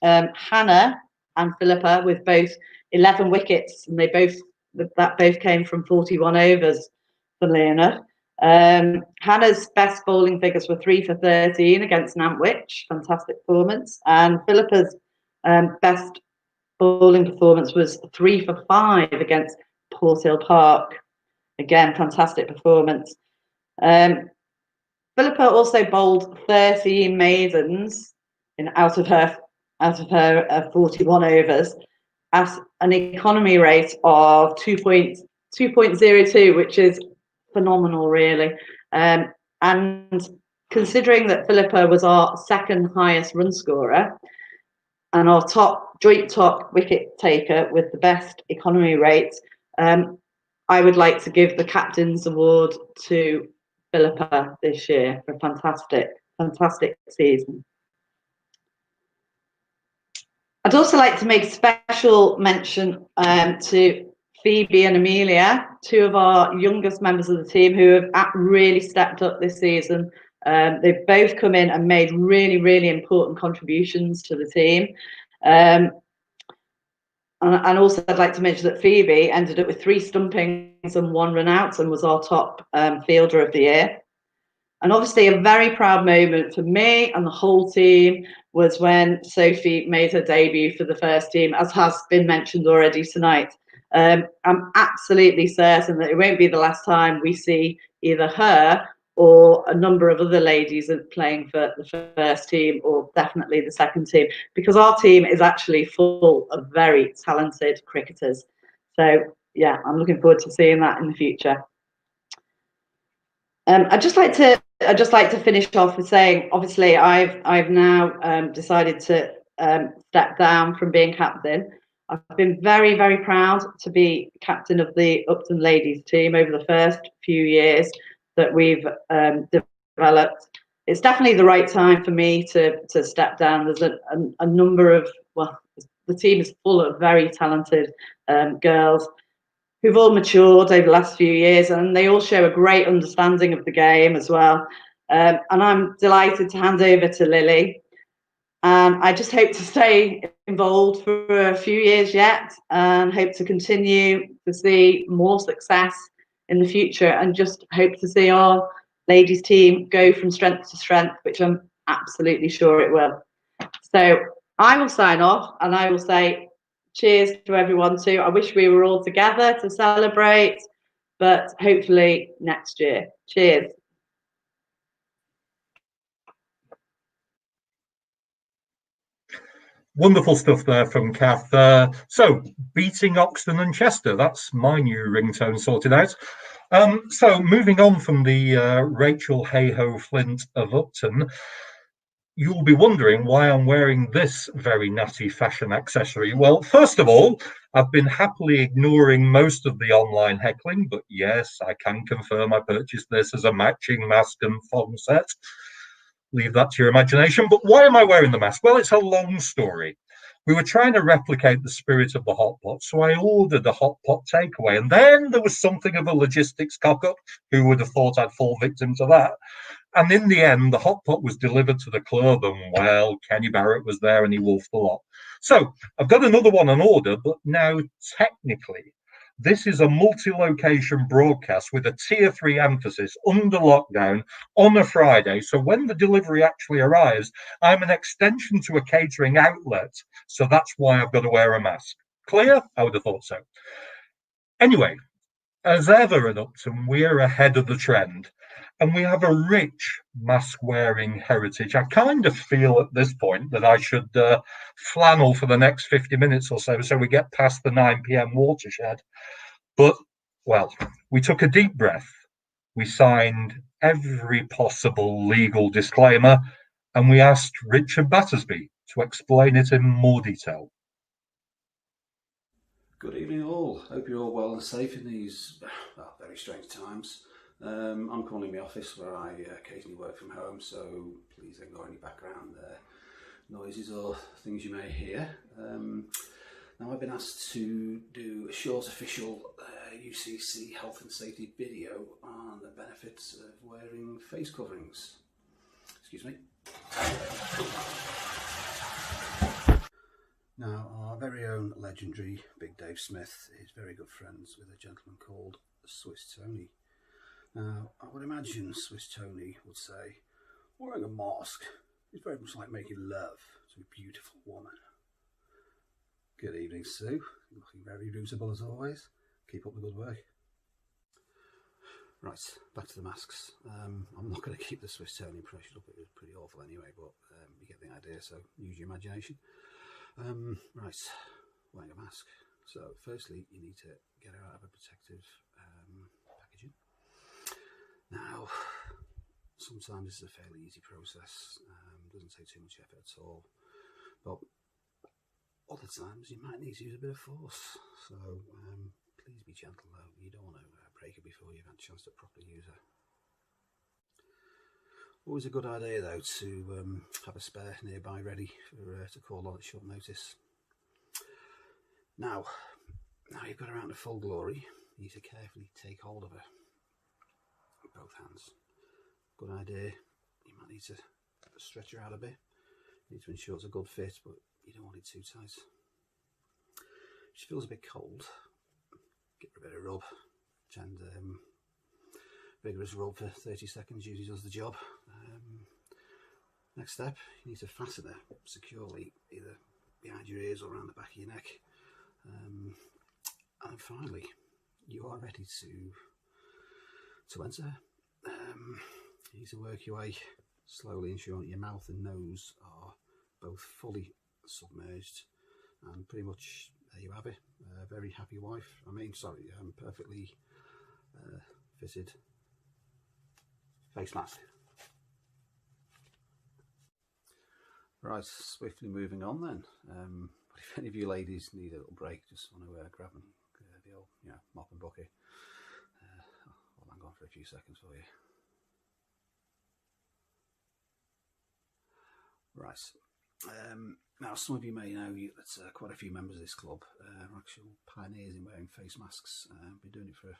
Hannah and Philippa, with both 11 wickets, and that both came from 41 overs, funnily enough. Hannah's best bowling figures were 3 for 13 against Nantwich, fantastic performance, and Philippa's best bowling performance was 3 for 5 against Porthill Park, again fantastic performance. Philippa also bowled 13 maidens out of her 41 overs at an economy rate of 2.02, which is phenomenal, really. And considering that Philippa was our second highest run scorer and our top joint top wicket taker with the best economy rates, I would like to give the Captain's Award to Philippa this year for a fantastic season. I'd also like to make a special mention to Phoebe and Amelia, two of our youngest members of the team who have really stepped up this season. They've both come in and made really important contributions to the team. And also I'd like to mention that Phoebe ended up with 3 stumpings and 1 run out and was our top fielder of the year. And obviously a very proud moment for me and the whole team was when Sophie made her debut for the first team, as has been mentioned already tonight. I'm absolutely certain that it won't be the last time we see either her or a number of other ladies playing for the first team or definitely the second team, because our team is actually full of very talented cricketers. So yeah, I'm looking forward to seeing that in the future. I'd just like to finish off with saying, obviously, I've now decided to step down from being captain. I've been very proud to be captain of the Upton ladies team over the first few years that we've developed. It's definitely the right time for me to step down. There's a number of, well, the team is full of very talented girls who've all matured over the last few years, and they all show a great understanding of the game as well. And I'm delighted to hand over to Lily. I just hope to stay involved for a few years yet and hope to continue to see more success in the future, and just hope to see our ladies team go from strength to strength, which I'm absolutely sure it will. So I will sign off and I will say cheers to everyone too. I wish we were all together to celebrate, but hopefully next year. Cheers. Wonderful stuff there from Kath. So, beating Oxton and Chester, that's my new ringtone sorted out. So, moving on from the Rachel Hayho Flint of Upton, you'll be wondering why I'm wearing this very natty fashion accessory. Well, first of all, I've been happily ignoring most of the online heckling, but yes, I can confirm I purchased this as a matching mask and thong set. Leave that to your imagination. But why am I wearing the mask? Well, it's a long story. We were trying to replicate the spirit of the hot pot, so I ordered a hot pot takeaway, and then there was something of a logistics cock-up. Who would have thought I'd fall victim to that? And in the end, the hot pot was delivered to the club, and well, Kenny Barrett was there and he wolfed a lot. So I've got another one on order, but now technically, this is a multi-location broadcast with a tier 3 emphasis under lockdown on a Friday. So when the delivery actually arrives, I'm an extension to a catering outlet. So that's why I've got to wear a mask. Clear? I would have thought so. Anyway, as ever at Upton, we're ahead of the trend. And we have a rich mask-wearing heritage. I kind of feel at this point that I should flannel for the next 50 minutes or so we get past the 9 p.m. watershed. But, well, we took a deep breath. We signed every possible legal disclaimer, and we asked Richard Battersby to explain it in more detail. Good evening all. Hope you're all well and safe in these very strange times. I'm currently in my office where I occasionally work from home, so please ignore any background noises or things you may hear. Now I've been asked to do a short official UCC health and safety video on the benefits of wearing face coverings. Excuse me. Now our very own legendary Big Dave Smith is very good friends with a gentleman called Swiss Tony. Now, I would imagine Swiss Tony would say, wearing a mask is very much like making love to a beautiful woman. Good evening, Sue. You're looking very suitable as always. Keep up the good work. Right, back to the masks. I'm not going to keep the Swiss Tony impression up. It was pretty awful anyway, but you get the idea, so use your imagination. Right, wearing a mask. So, firstly, you need to get her out of a protective packaging. Now, sometimes this is a fairly easy process, doesn't take too much effort at all, but Other times you might need to use a bit of force, so please be gentle though. You don't want to break it before you've had a chance to properly use it. Always a good idea though to have a spare nearby ready for to call on at short notice. Now you've got around to full glory, you need to carefully take hold of her with both hands. Good idea. You might need to stretch her out a bit. You need to ensure it's a good fit, but you don't want it too tight. If she feels a bit cold, give her a bit of rub, and vigorous rub for 30 seconds usually does the job. Next step, you need to fasten her securely, either behind your ears or around the back of your neck. And finally, you are ready to enter. You need to work your way slowly, ensuring that your mouth and nose are both fully submerged, and pretty much there you have it. A very happy wife. Perfectly fitted face mask. Right, swiftly moving on then. But if any of you ladies need a little break, just want to grab the old mop and bucket, I'll hang on for a few seconds for you. Right. Now, some of you may know that quite a few members of this club are actual pioneers in wearing face masks. Been doing it for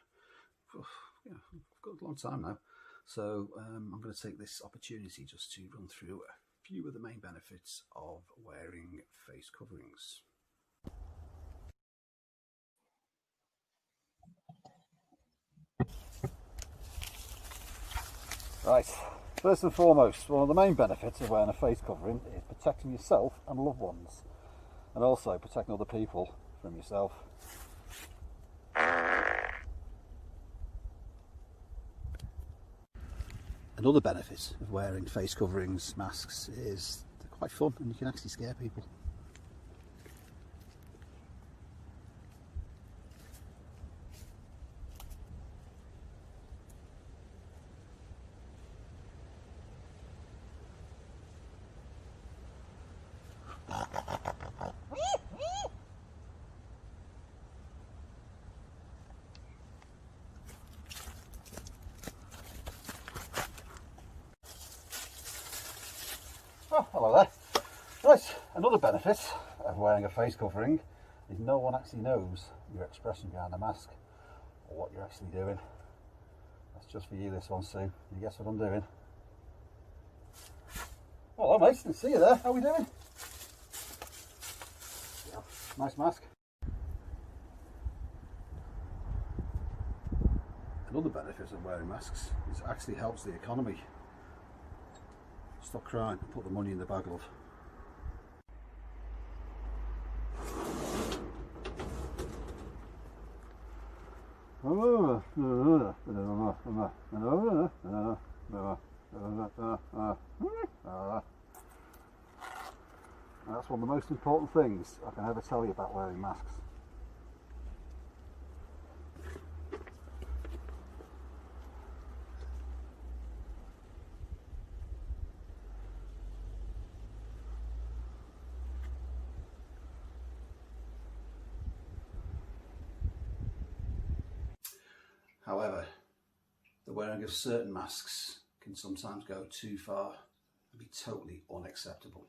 a good long time now. So I'm going to take this opportunity just to run through a few of the main benefits of wearing face coverings. Right, first and foremost, one of the main benefits of wearing a face covering is protecting yourself and loved ones, and also protecting other people from yourself. Another benefit of wearing face coverings, masks, is they're quite fun and you can actually scare people. Oh, hello there. Right, another benefit of wearing a face covering is no one actually knows your expression behind the mask or what you're actually doing. That's just for you, this one, Sue. You guess what I'm doing? Hello mate, didn't see you there. How are we doing? Yeah, nice mask. Another benefit of wearing masks is it actually helps the economy. Stop crying and put the money in the bag, love. That's one of the most important things I can ever tell you about wearing masks. However, the wearing of certain masks can sometimes go too far and be totally unacceptable.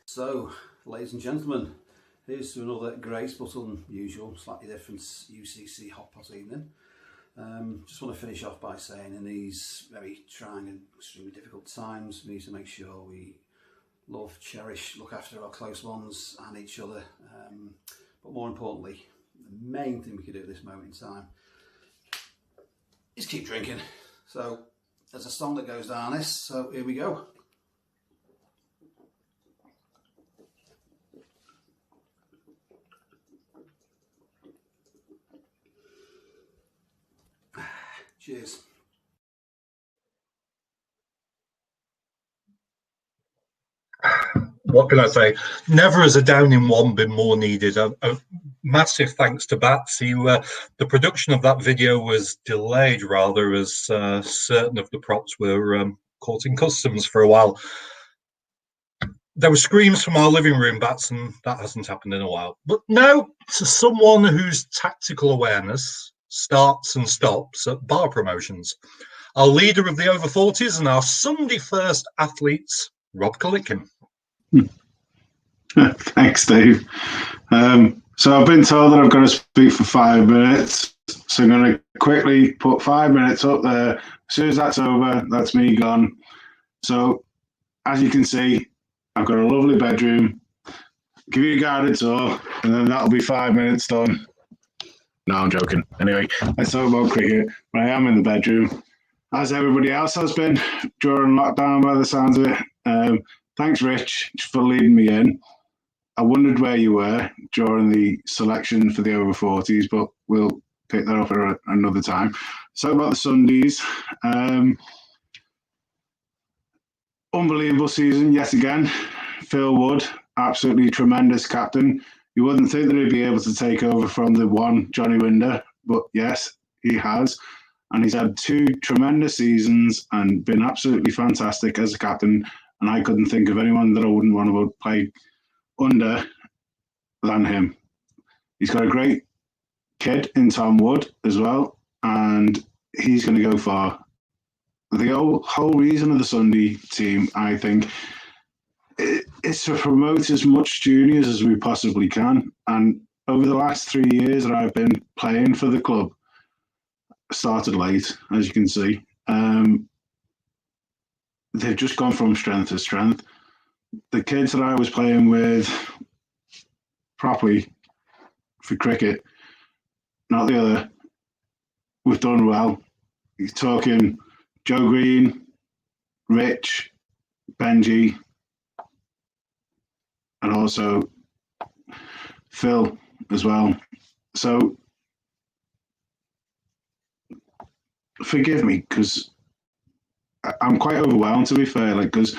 So, ladies and gentlemen, here's to another great but unusual, slightly different UCC Hot Pot evening. Just want to finish off by saying in these very trying and extremely difficult times, we need to make sure we love, cherish, look after our close ones and each other. But more importantly, the main thing we can do at this moment in time is keep drinking. So there's a song that goes down this, so here we go. Cheers. What can I say? Never has a down in one been more needed. A massive thanks to Bats. The production of that video was delayed rather, as certain of the props were caught in customs for a while. There were screams from our living room bats, and that hasn't happened in a while. But now to someone whose tactical awareness starts and stops at bar promotions. Our leader of the over 40s and our Sunday first athletes, Rob Kalitkin. Thanks, Dave. So I've been told that I've got to speak for 5 minutes. So I'm going to quickly put 5 minutes up there. As soon as that's over, that's me gone. So as you can see, I've got a lovely bedroom. Give you a guided tour, and then that'll be 5 minutes done. No, I'm joking. Anyway, let's talk about cricket. I am in the bedroom, as everybody else has been during lockdown by the sounds of it. Thanks, Rich, for leading me in. I wondered where you were during the selection for the over 40s, but we'll pick that up at another time. So about the Sundays. Unbelievable season yet again. Phil Wood, absolutely tremendous captain. You wouldn't think that he'd be able to take over from the one Johnny Winder, but yes, he has. And he's had 2 tremendous seasons and been absolutely fantastic as a captain. And I couldn't think of anyone that I wouldn't want to play under than him. He's got a great kid in Tom Wood as well, and he's going to go far. The whole reason of the Sunday team, I think, is to promote as much juniors as we possibly can. And over the last 3 years that I've been playing for the club, started late, as you can see, they've just gone from strength to strength. The kids that I was playing with properly for cricket, not the other, we've done well. You're talking Joe Green, Rich, Benji, and also Phil as well. So forgive me, because I'm quite overwhelmed, to be fair, because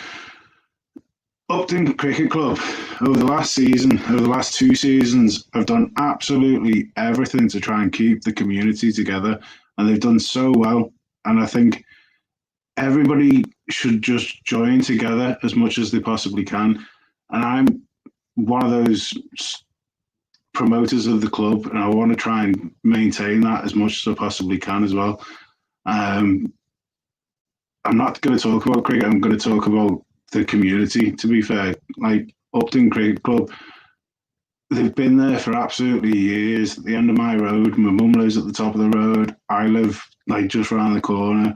Upton Cricket Club over the last 2 seasons have done absolutely everything to try and keep the community together, and they've done so well. And I think everybody should just join together as much as they possibly can. And I'm one of those promoters of the club, and I want to try and maintain that as much as I possibly can as well. I'm not going to talk about cricket, I'm going to talk about the community, to be fair. Upton Cricket Club, they've been there for absolutely years. At the end of my road, my mum lives at the top of the road, I live just around the corner.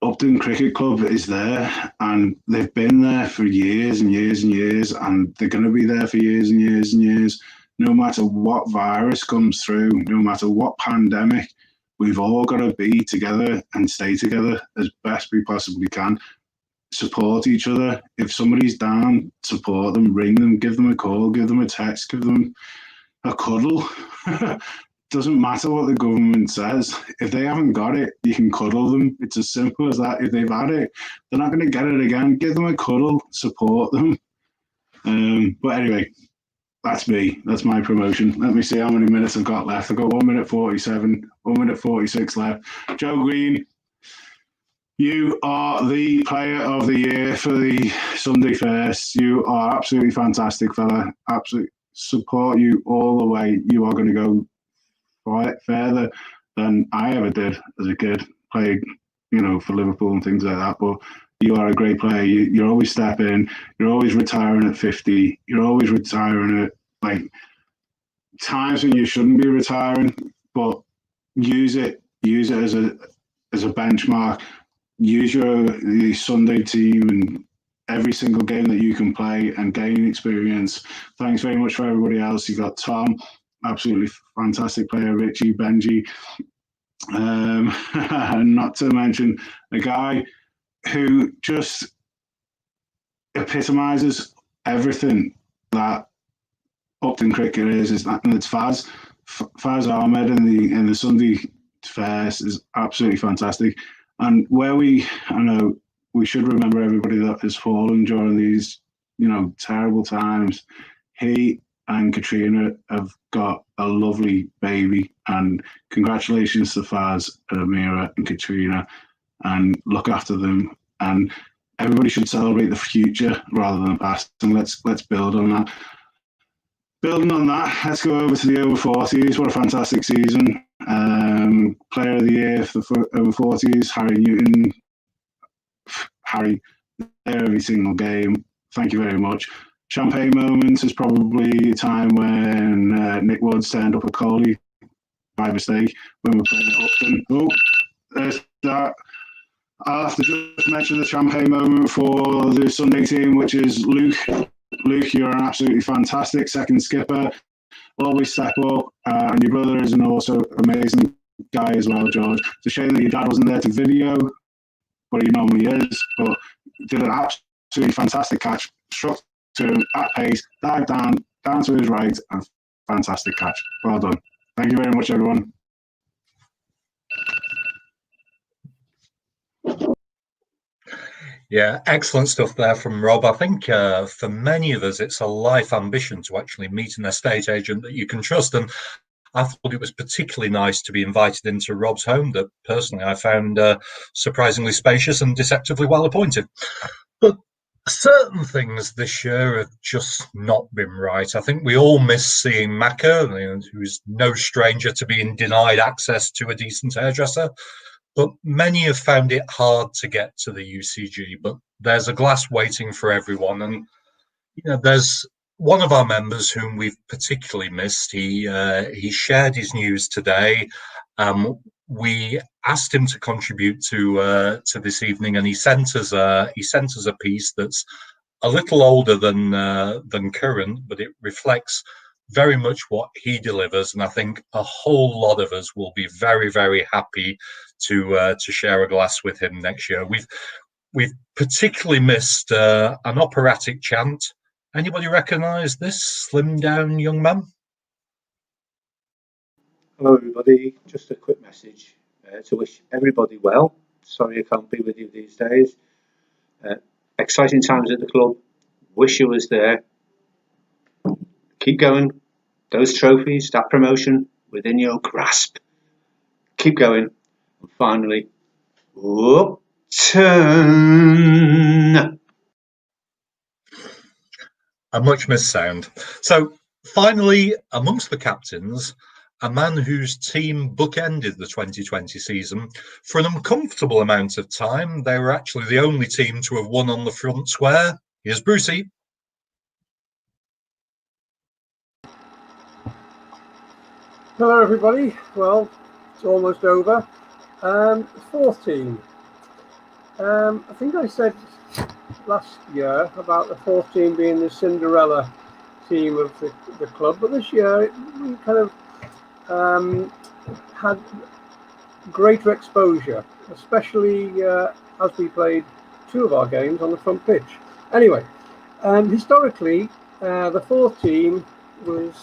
Upton Cricket Club is there, and they've been there for years and years and years, and they're going to be there for years and years and years. No matter what virus comes through, no matter what pandemic, we've all got to be together and stay together as best we possibly can. Support each other. If somebody's down, support them, ring them, give them a call, give them a text, give them a cuddle. Doesn't matter what the government says. If they haven't got it, you can cuddle them. It's as simple as that. If they've had it, they're not going to get it again. Give them a cuddle, support them. But anyway, that's me. That's my promotion. Let me see how many minutes I've got left. I've got 1 minute 47, 1 minute 46 left. Joe Green, you are the player of the year for the Sunday First. You are absolutely fantastic, fella. Absolutely support you all the way. You are going to go further than I ever did as a kid, playing, for Liverpool and things like that. But you are a great player. You're always stepping. You're always retiring at 50. You're always retiring at times when you shouldn't be retiring. But use it as a benchmark. Use the Sunday team and every single game that you can play and gain experience. Thanks very much for everybody else. You got Tom, absolutely fantastic player, Richie, Benji, and not to mention a guy who just epitomises everything that Upton cricket is that, and it's Faz Ahmed in the Sunday First is absolutely fantastic. And I know we should remember everybody that has fallen during these, terrible times. He and Katrina have got a lovely baby, and congratulations to Faz and Amira and Katrina, and look after them and everybody should celebrate the future rather than the past. And let's build on that. Building on that, let's go over to the over 40s. What a fantastic season! Player of the year for the over 40s, Harry Newton. Harry, there every single game. Thank you very much. Champagne moments is probably a time when Nick Woods turned up a Coley by mistake when we were playing at Upton. Oh, there's that. I'll have to just mention the champagne moment for the Sunday team, which is Luke. Luke, you're an absolutely fantastic second skipper. Always step up, and your brother is an also amazing guy as well, George. It's a shame that your dad wasn't there to video, but he normally is. But did an absolutely fantastic catch, struck to him at pace, dived down to his right, and fantastic catch. Well done. Thank you very much, everyone. Yeah, excellent stuff there from Rob. I think for many of us, it's a life ambition to actually meet an estate agent that you can trust. And I thought it was particularly nice to be invited into Rob's home that personally I found surprisingly spacious and deceptively well appointed. But certain things this year have just not been right. I think we all miss seeing Macca, who's no stranger to being denied access to a decent hairdresser. But many have found it hard to get to the UCG, but there's a glass waiting for everyone. And, there's one of our members whom we've particularly missed. He shared his news today. We asked him to contribute to this evening, and he sent us a piece that's a little older than current, but it reflects very much what he delivers, and I think a whole lot of us will be very, very happy to share a glass with him next year. We've particularly missed an operatic chant. Anybody recognise this slimmed down young man? Hello everybody, just a quick message to wish everybody well. Sorry I can't be with you these days. Exciting times at the club. Wish you was there. Keep going. Those trophies, that promotion within your grasp. Keep going. And finally, Upton. A much missed sound. So finally, amongst the captains, a man whose team bookended the 2020 season. For an uncomfortable amount of time, they were actually the only team to have won on the front square. Here's Brucey. Hello everybody, well it's almost over. Fourth team. I think I said last year about the fourth team being the Cinderella team of the club, but this year we kind of had greater exposure, especially as we played two of our games on the front pitch. Anyway, historically the fourth team was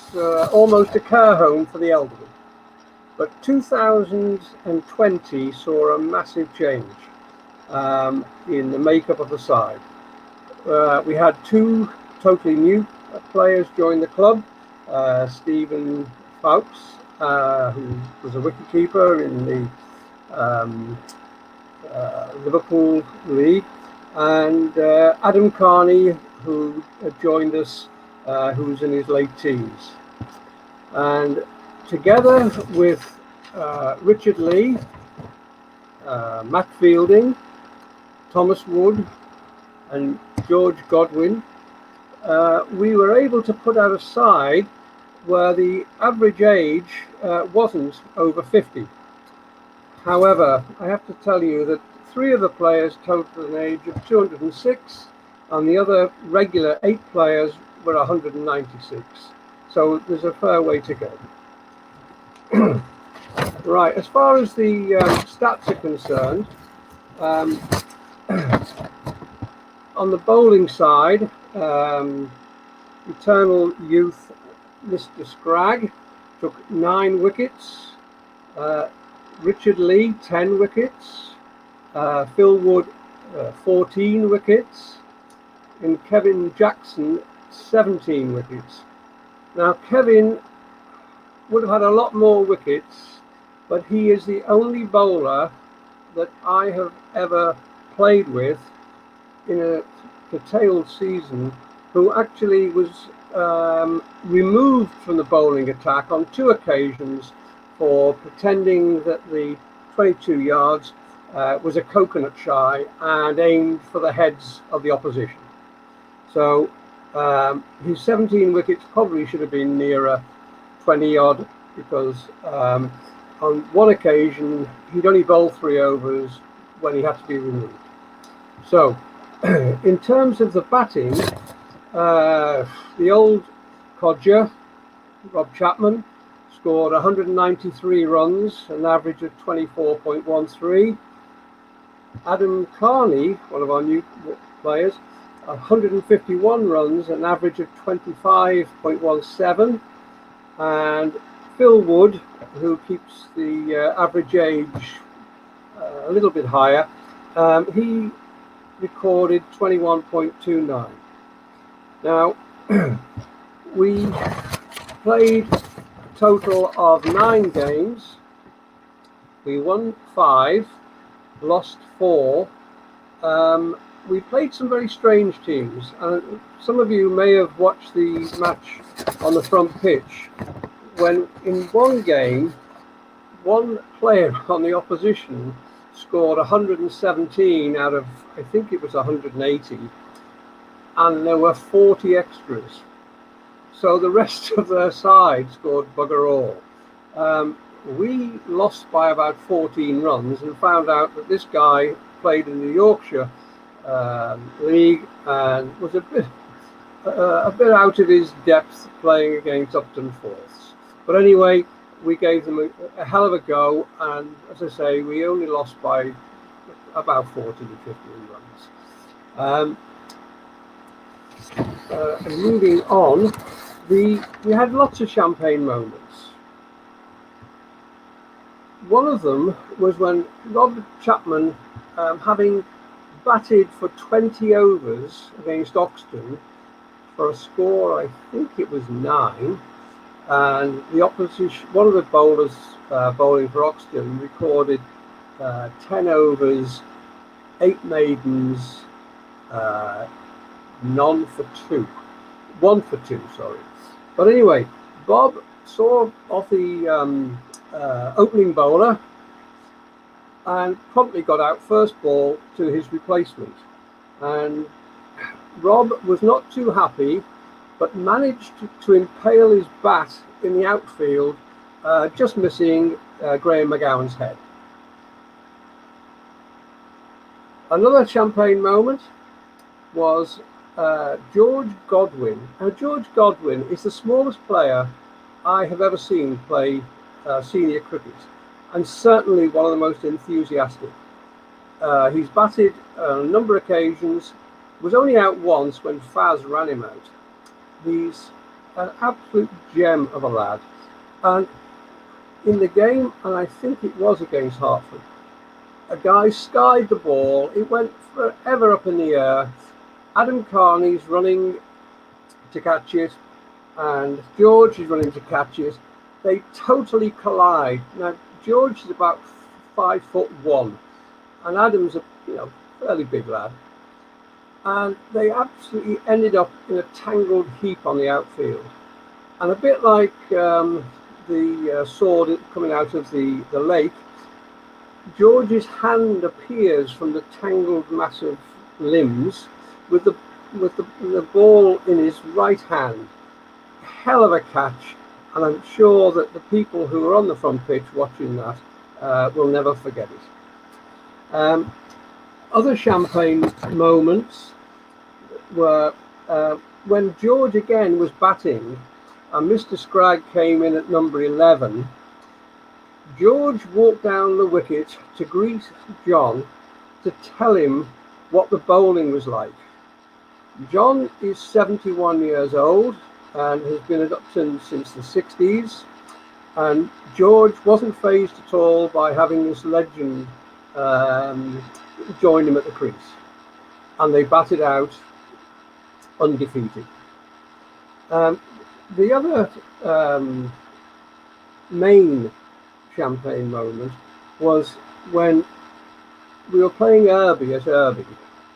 almost a care home for the elderly, but 2020 saw a massive change in the makeup of the side. We had two totally new players join the club. Stephen Fowkes, who was a wicketkeeper in the Liverpool League, and Adam Carney, who joined us, who's in his late teens. And together with Richard Lee, Matt Fielding, Thomas Wood, and George Godwin, we were able to put out a side where the average age wasn't over 50. However, I have to tell you that three of the players totaled an age of 206, and the other regular 8 players were 196. So there's a fair way to go. Right, as far as the stats are concerned, on the bowling side, Eternal Youth Mr. Scragg took 9 wickets, Richard Lee 10 wickets, Phil Wood 14 wickets, and Kevin Jackson 17 wickets. Now Kevin would have had a lot more wickets, but he is the only bowler that I have ever played with in a curtailed season, who actually was removed from the bowling attack on 2 occasions for pretending that the 22 yards was a coconut shy and aimed for the heads of the opposition. So his 17 wickets probably should have been nearer 20 odd, because on one occasion he'd only bowled 3 overs when he had to be removed. So in terms of the batting, the old codger, Rob Chapman, scored 193 runs, an average of 24.13. Adam Carney, one of our new players, 151 runs, an average of 25.17. And Phil Wood, who keeps the average age a little bit higher, he recorded 21.29. Now, we played a total of 9 games. We won 5, lost 4. We played some very strange teams, and some of you may have watched the match on the front pitch, when in one game, one player on the opposition scored 117 out of, I think it was 180, and there were 40 extras. So the rest of their side scored bugger all. We lost by about 14 runs and found out that this guy played in the Yorkshire League and was a bit out of his depth playing against Upton Forths. But anyway, we gave them a hell of a go, and as I say, we only lost by about 14 to 15 runs. And moving on, we had lots of champagne moments. One of them was when Rob Chapman, having batted for 20 overs against Oxton for a score, I think it was 9, and the opposition, one of the bowlers bowling for Oxton, recorded 10 overs, 8 maidens, none for 2, 1 for 2, sorry. But anyway, Bob saw off the opening bowler and promptly got out first ball to his replacement. And Rob was not too happy, but managed to impale his bat in the outfield, just missing Graham McGowan's head. Another champagne moment was George Godwin. Now, George Godwin is the smallest player I have ever seen play senior cricket, and certainly one of the most enthusiastic. He's batted on a number of occasions, was only out once when Faz ran him out. He's an absolute gem of a lad. And in the game, and I think it was against Hertford, a guy skied the ball, it went forever up in the air. Adam Carney's running to catch it, and George is running to catch it. They totally collide. Now, George is about 5'1", and Adam's a fairly big lad. And they absolutely ended up in a tangled heap on the outfield. And a bit like the sword coming out of the lake, George's hand appears from the tangled mass of limbs with the ball in his right hand. Hell of a catch, and I'm sure that the people who are on the front pitch watching that will never forget it. Other champagne moments were when George again was batting and Mr. Scragg came in at number 11. George walked down the wicket to greet John to tell him what the bowling was like. John is 71 years old and has been at Upton since the 60s, and George wasn't fazed at all by having this legend join him at the crease, and they batted out undefeated. The other main champagne moment was when we were playing Irby at Irby,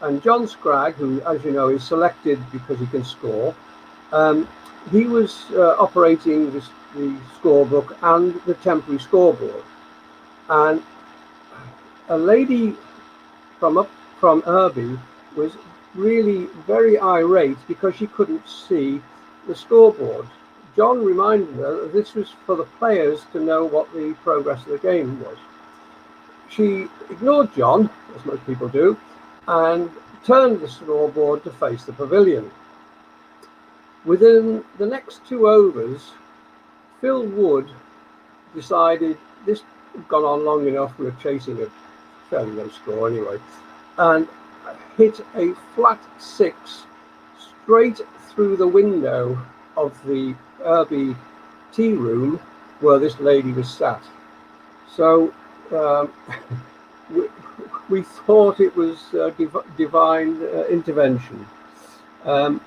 and John Scragg, who, as you know, is selected because he can score, he was operating the scorebook and the temporary scoreboard. And a lady from Irby was really very irate because she couldn't see the scoreboard. John reminded her that this was for the players to know what the progress of the game was. She ignored John, as most people do, and turned the scoreboard to face the pavilion. Within the next 2 overs, Phil Wood decided this had gone on long enough, we were chasing a fairly low score anyway, and hit a flat 6 straight through the window of the Irby tea room where this lady was sat. So we thought it was divine intervention. The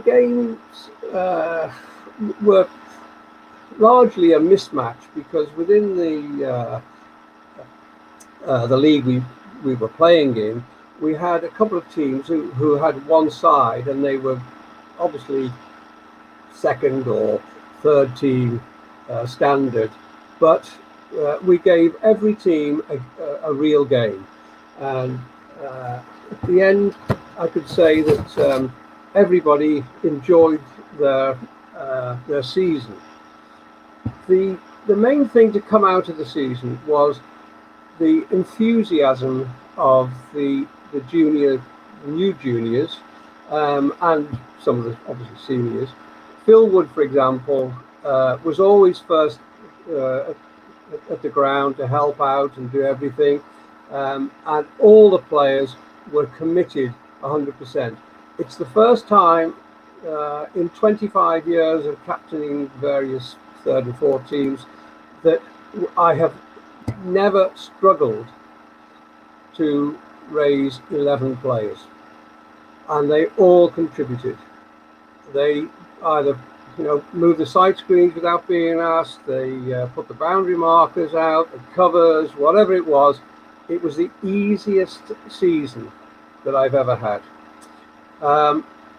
games were largely a mismatch because within the league we were playing in, we had a couple of teams who had one side, and they were obviously second or third team standard, but we gave every team a real game, and at the end I could say that everybody enjoyed their season. The main thing to come out of the season was the enthusiasm of the new juniors, and some of the obviously seniors. Phil Wood, for example, was always first at the ground to help out and do everything, and all the players were committed 100%. It's the first time in 25 years of captaining various third and fourth teams that I have never struggled to raise 11 players, and they all contributed. They either moved the side screens without being asked, they put the boundary markers out, the covers, whatever it was. It was the easiest season that I've ever had.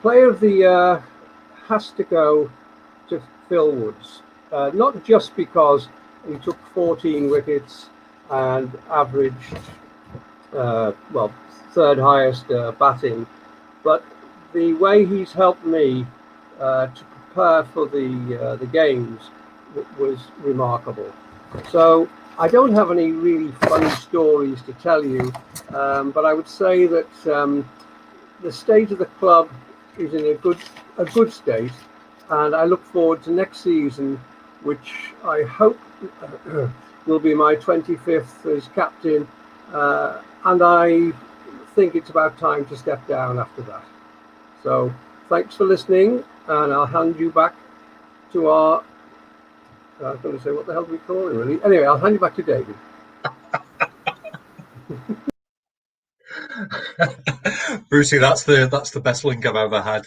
Player of the year has to go to Phil Woods, not just because he took 14 wickets and averaged third highest batting, but the way he's helped me to prepare for the games was remarkable. So I don't have any really funny stories to tell you, but I would say that the state of the club is in a good state, and I look forward to next season, which I hope will be my 25th as captain, and I think it's about time to step down after that. So thanks for listening, and I'll hand you back to our, I was going to say, what the hell do we call it really? Anyway, I'll hand you back to David. Brucey, that's the best link I've ever had.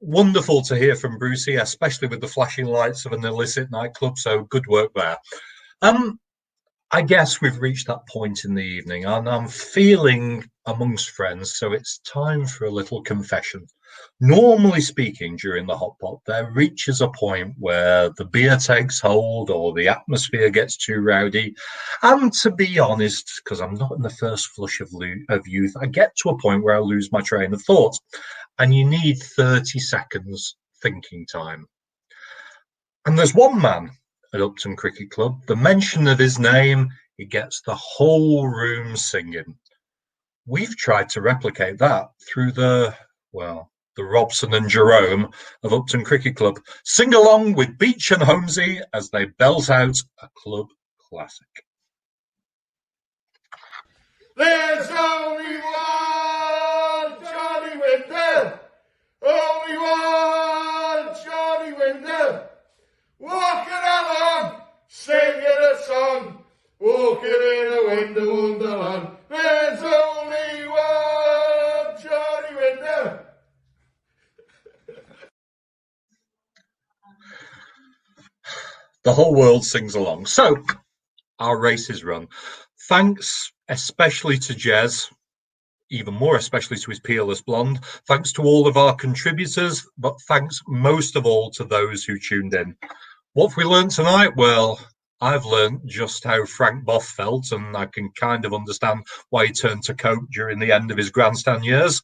Wonderful to hear from Brucey, especially with the flashing lights of an illicit nightclub. So good work there. I guess we've reached that point in the evening, and I'm feeling amongst friends, so it's time for a little confession. Normally speaking, during the hot pot, there reaches a point where the beer takes hold or the atmosphere gets too rowdy. And to be honest, because I'm not in the first flush of youth, I get to a point where I lose my train of thought, and you need 30 seconds thinking time. And there's one man at Upton Cricket Club, the mention of his name, it gets the whole room singing. We've tried to replicate that through the Robson and Jerome of Upton Cricket Club. Sing along with Beach and Holmesy as they belt out a club classic. There's only one Johnny Windle, only one Johnny Windle, walking along, singing a song, walking in a window wonderland. There's only one Johnny Windle. The whole world sings along. So, our race is run. Thanks especially to Jez, even more especially to his peerless blonde. Thanks to all of our contributors, but thanks most of all to those who tuned in. What have we learned tonight? Well, I've learned just how Frank Boff felt, and I can kind of understand why he turned to coke during the end of his grandstand years.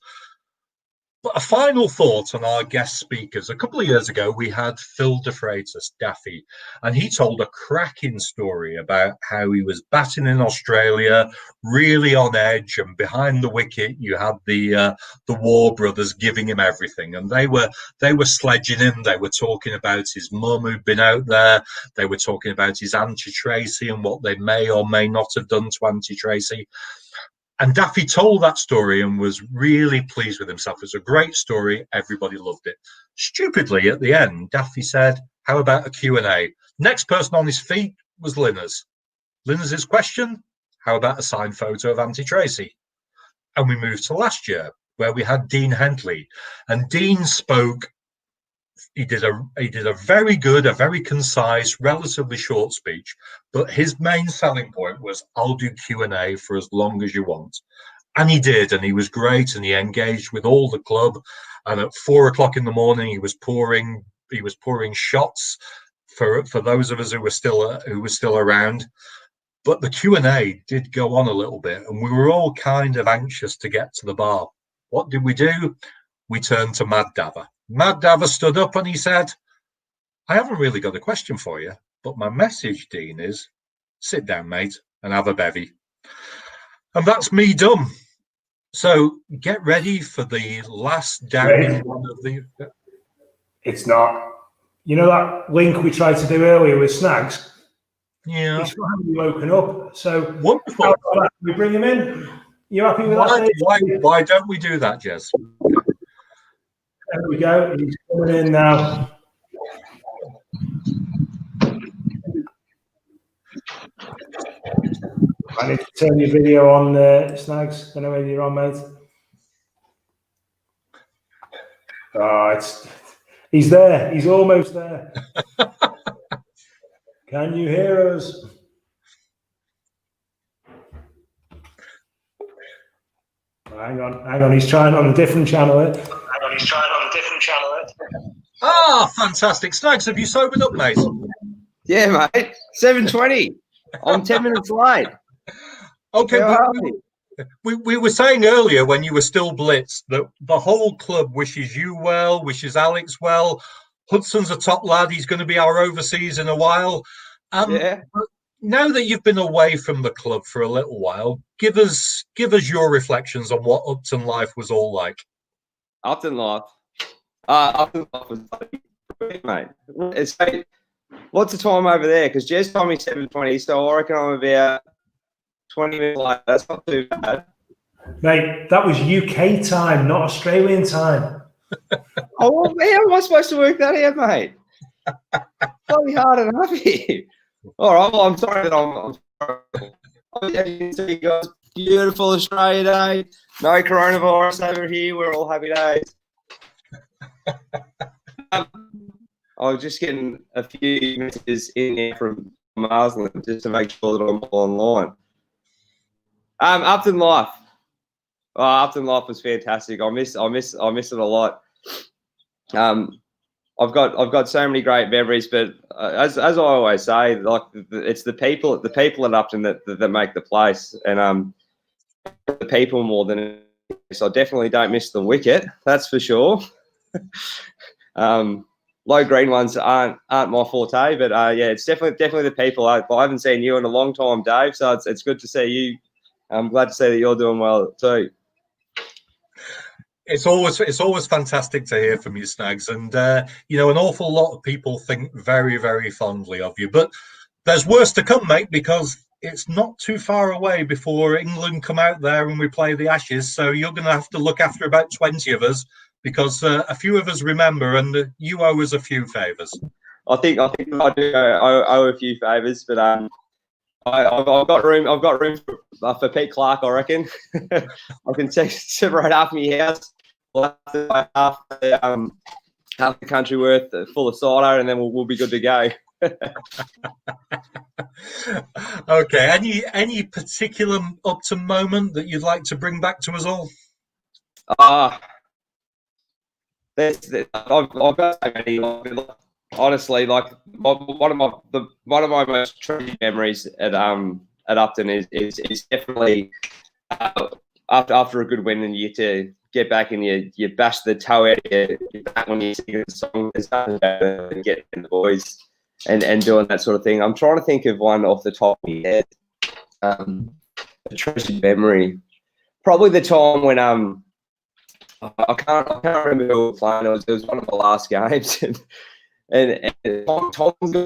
But a final thought on our guest speakers. A couple of years ago, we had Phil de Freitas, Daffy, and he told a cracking story about how he was batting in Australia, really on edge, and behind the wicket, you had the War brothers giving him everything, and they were sledging him. They were talking about his mum who'd been out there. They were talking about his Auntie Tracy and what they may or may not have done to Auntie Tracy. And Daffy told that story and was really pleased with himself. It was a great story. Everybody loved it. Stupidly, at the end, Daffy said, how about a Q&A? Next person on his feet was Linners. Linners' question, how about a signed photo of Auntie Tracy? And we moved to last year, where we had Dean Hentley. And Dean spoke. He did a very good, a very concise, relatively short speech, but his main selling point was, I'll do Q&A for as long as you want. And he did, and he was great, and he engaged with all the club. And at 4 o'clock in the morning, he was pouring shots for those of us who were still around. But the Q&A did go on a little bit, and we were all kind of anxious to get to the bar. What did we do? We turned to Mad Dava. Mad Dava stood up and he said, I haven't really got a question for you, but my message, Dean, is sit down, mate, and have a bevy. And that's me done. So get ready for the last doubting one of the... It's not. You know that link we tried to do earlier with Snags? Yeah. He's finally woken up. So wonderful. Can we bring him in? You happy with that? Why don't we do that, Jez? There we go. He's coming in now. I need to turn your video on, Snags. I don't know whether you're on, mate. Oh, he's there. He's almost there. Can you hear us? Hang on. He's trying on a different channel. Ah, fantastic. Snags, have you sobered up, mate? Yeah, mate. 7:20. I'm 10 minutes late. Okay, we were saying earlier when you were still blitzed that the whole club wishes you well, wishes Alex well. Hudson's a top lad. He's going to be our overseas in a while. Yeah. Now that you've been away from the club for a little while, give us your reflections on what Upton life was all like. Upton life was great, mate. What's the time over there? Because Jez told me 7:20, so I reckon I'm about 20 minutes late. That's not too bad. Mate, that was UK time, not Australian time. Oh, well, how am I supposed to work that out, mate? Bloody hard enough here. All right, well, I'm sorry that I'm sorry. As you can see, guys, beautiful Australia Day. No coronavirus over here. We're all happy days. I was just getting a few messages in there from Marsland just to make sure that I'm all online. Upton life. Oh, Upton life was fantastic. I miss it a lot. I've got so many great memories, but as I always say, like it's the people at Upton that make the place, and the people more than. So I definitely don't miss the wicket. That's for sure. Low green ones aren't my forte, but yeah, it's definitely the people. I haven't seen you in a long time, Dave. So it's good to see you. I'm glad to see that you're doing well too. It's always fantastic to hear from you, Snags, and you know, an awful lot of people think very, very fondly of you. But there's worse to come, mate, because it's not too far away before England come out there and we play the Ashes. So you're going to have to look after about 20 of us, because a few of us remember, and you owe us a few favours. I think I do owe a few favours, but I've got room. I've got room for Pete Clark, I reckon. I can separate half my house, half the country worth full of cider, and then we'll be good to go. Okay. Any particular Upton moment that you'd like to bring back to us all? I've got so many. Honestly, like one of my most treasured memories at Upton is definitely after a good win and you get to get back and you bash the toe out of your back when you sing the song. There's nothing better than getting the boys and doing that sort of thing. I'm trying to think of one off the top of my head. A treasured memory, probably the time when I can't remember who we were playing. It was one of the last games, and Tom's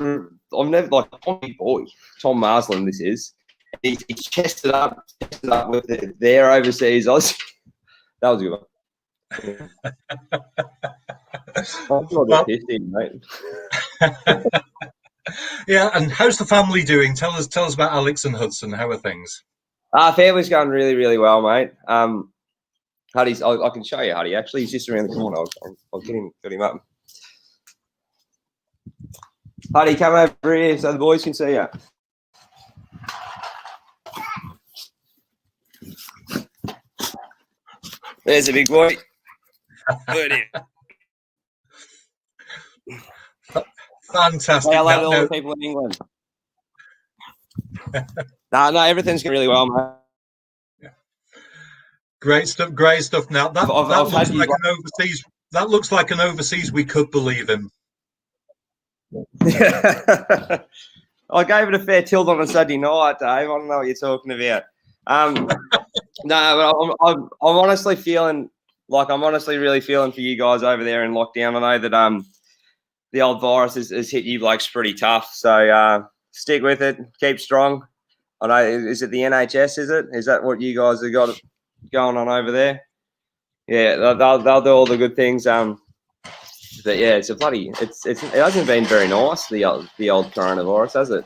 I've never like Tommy boy, Tom Marsland. This is he's chested up with their overseas Aussie. That was a good one. I'm sure they're pissed in, mate. Yeah, and how's the family doing? Tell us about Alex and Hudson. How are things? Family's going really, really well, mate. Huddy's, I can show you Huddy. Actually, he's just around the corner. I'll get him up. Huddy, come over here so the boys can see you. There's a big boy. Good here. Fantastic. Say hello to all the people in England. No, everything's going really well, mate. Great stuff. Now that looks like an overseas we could believe in. I gave it a fair tilt on a Saturday night, Dave. I don't know what you're talking about. No, but I'm honestly feeling like I'm really feeling for you guys over there in lockdown. I know that the old virus has hit you blokes pretty tough. So stick with it, keep strong. I know, is it the NHS? Is that what you guys have got going on over there? Yeah, they'll do all the good things. But yeah, it hasn't been very nice, the old coronavirus, has it?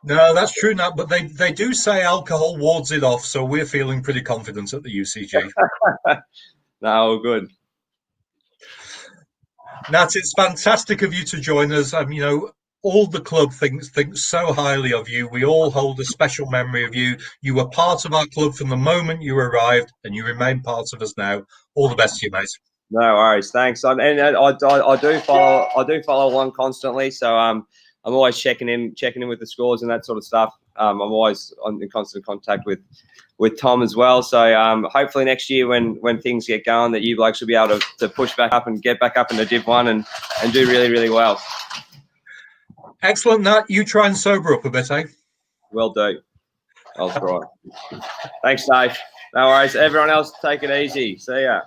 No, that's true now, but they do say alcohol wards it off, so we're feeling pretty confident at the UCG. No, good. Nat, it's fantastic of you to join us. All the club thinks so highly of you. We all hold a special memory of you. You were part of our club from the moment you arrived, and you remain part of us now. All the best to you, mate. No worries, thanks. And I do follow along constantly, so I'm always checking in with the scores and that sort of stuff. I'm always in constant contact with Tom as well. So hopefully next year when things get going, that you blokes will be able to push back up and get back up into Div 1 and do really, really well. Excellent, Nat. You try and sober up a bit, eh? Will do. I'll try. Thanks, Dave. No worries. Everyone else, take it easy. See ya.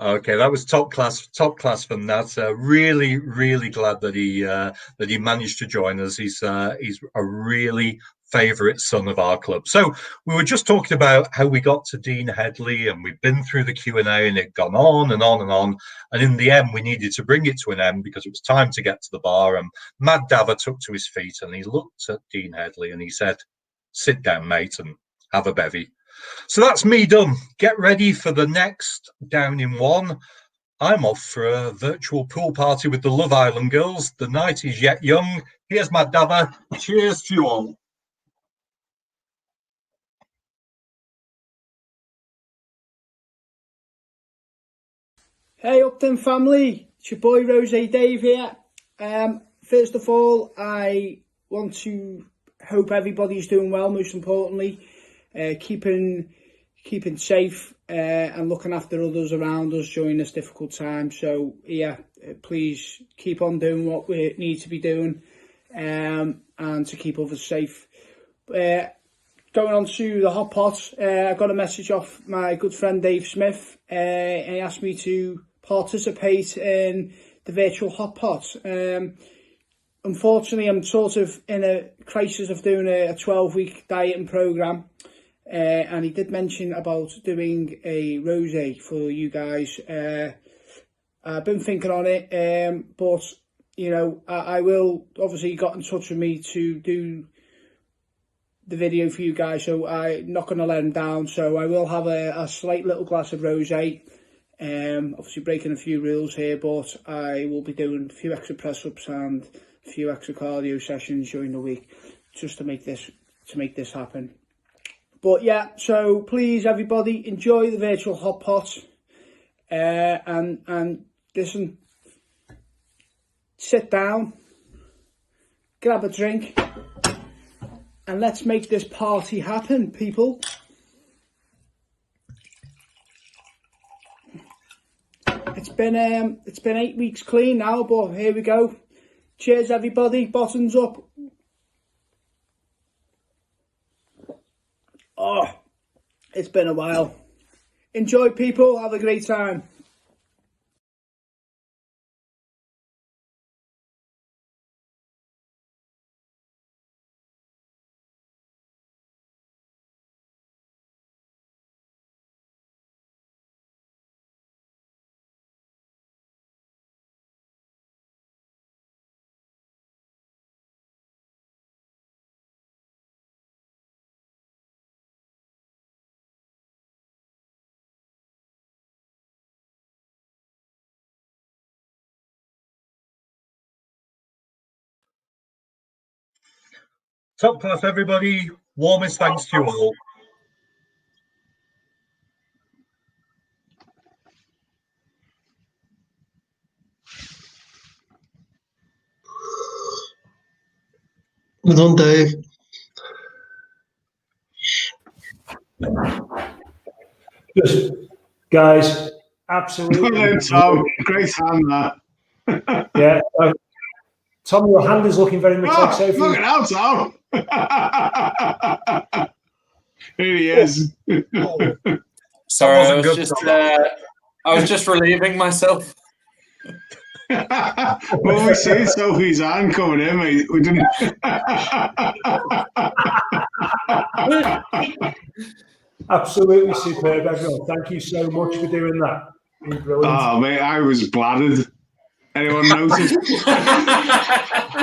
Okay, that was top class from Nat. Really, really glad that he managed to join us. He's a really favourite son of our club. So we were just talking about how we got to Dean Headley, and we've been through the Q&A, and it gone on and on and on. And in the end, we needed to bring it to an end because it was time to get to the bar. And Mad Dava took to his feet and he looked at Dean Headley and he said, "Sit down, mate, and have a bevy." So that's me done. Get ready for the next Down in One. I'm off for a virtual pool party with the Love Island girls. The night is yet young. Here's Mad Dava. Cheers to you all. Hey Upton family, it's your boy Rose Dave here. First of all, I want to hope everybody's doing well, most importantly, keeping safe and looking after others around us during this difficult time. So yeah, please keep on doing what we need to be doing and to keep others safe. Going on to the hot pot, I got a message off my good friend Dave Smith and he asked me to participate in the virtual hot pot. Unfortunately, I'm sort of in a crisis of doing a 12-week dieting program, and he did mention about doing a rosé for you guys. I've been thinking on it, but you know, I will obviously. He got in touch with me to do the video for you guys, so I'm not going to let him down. So I will have a slight little glass of rosé. Obviously breaking a few rules here, but I will be doing a few extra press-ups and a few extra cardio sessions during the week just to make this happen. But yeah, so please everybody enjoy the virtual hot pot, and listen, sit down, grab a drink, and let's make this party happen, people. It's been 8 weeks clean now, but here we go. Cheers everybody, bottoms up. Oh, it's been a while. Enjoy, people, have a great time. Top class, everybody. Warmest thanks to you all. Well done, Dave. Just, guys, absolutely. Well done, Tom. Great hand, that. Yeah. Tom, your hand is looking very much like Sophie. Look at that, Tom. Here he is. Sorry, I was just relieving myself. When we see Sophie's hand coming in, mate, we didn't. Absolutely superb, everyone. Thank you so much for doing that. Brilliant. Oh, mate, I was bladdered. Anyone notice?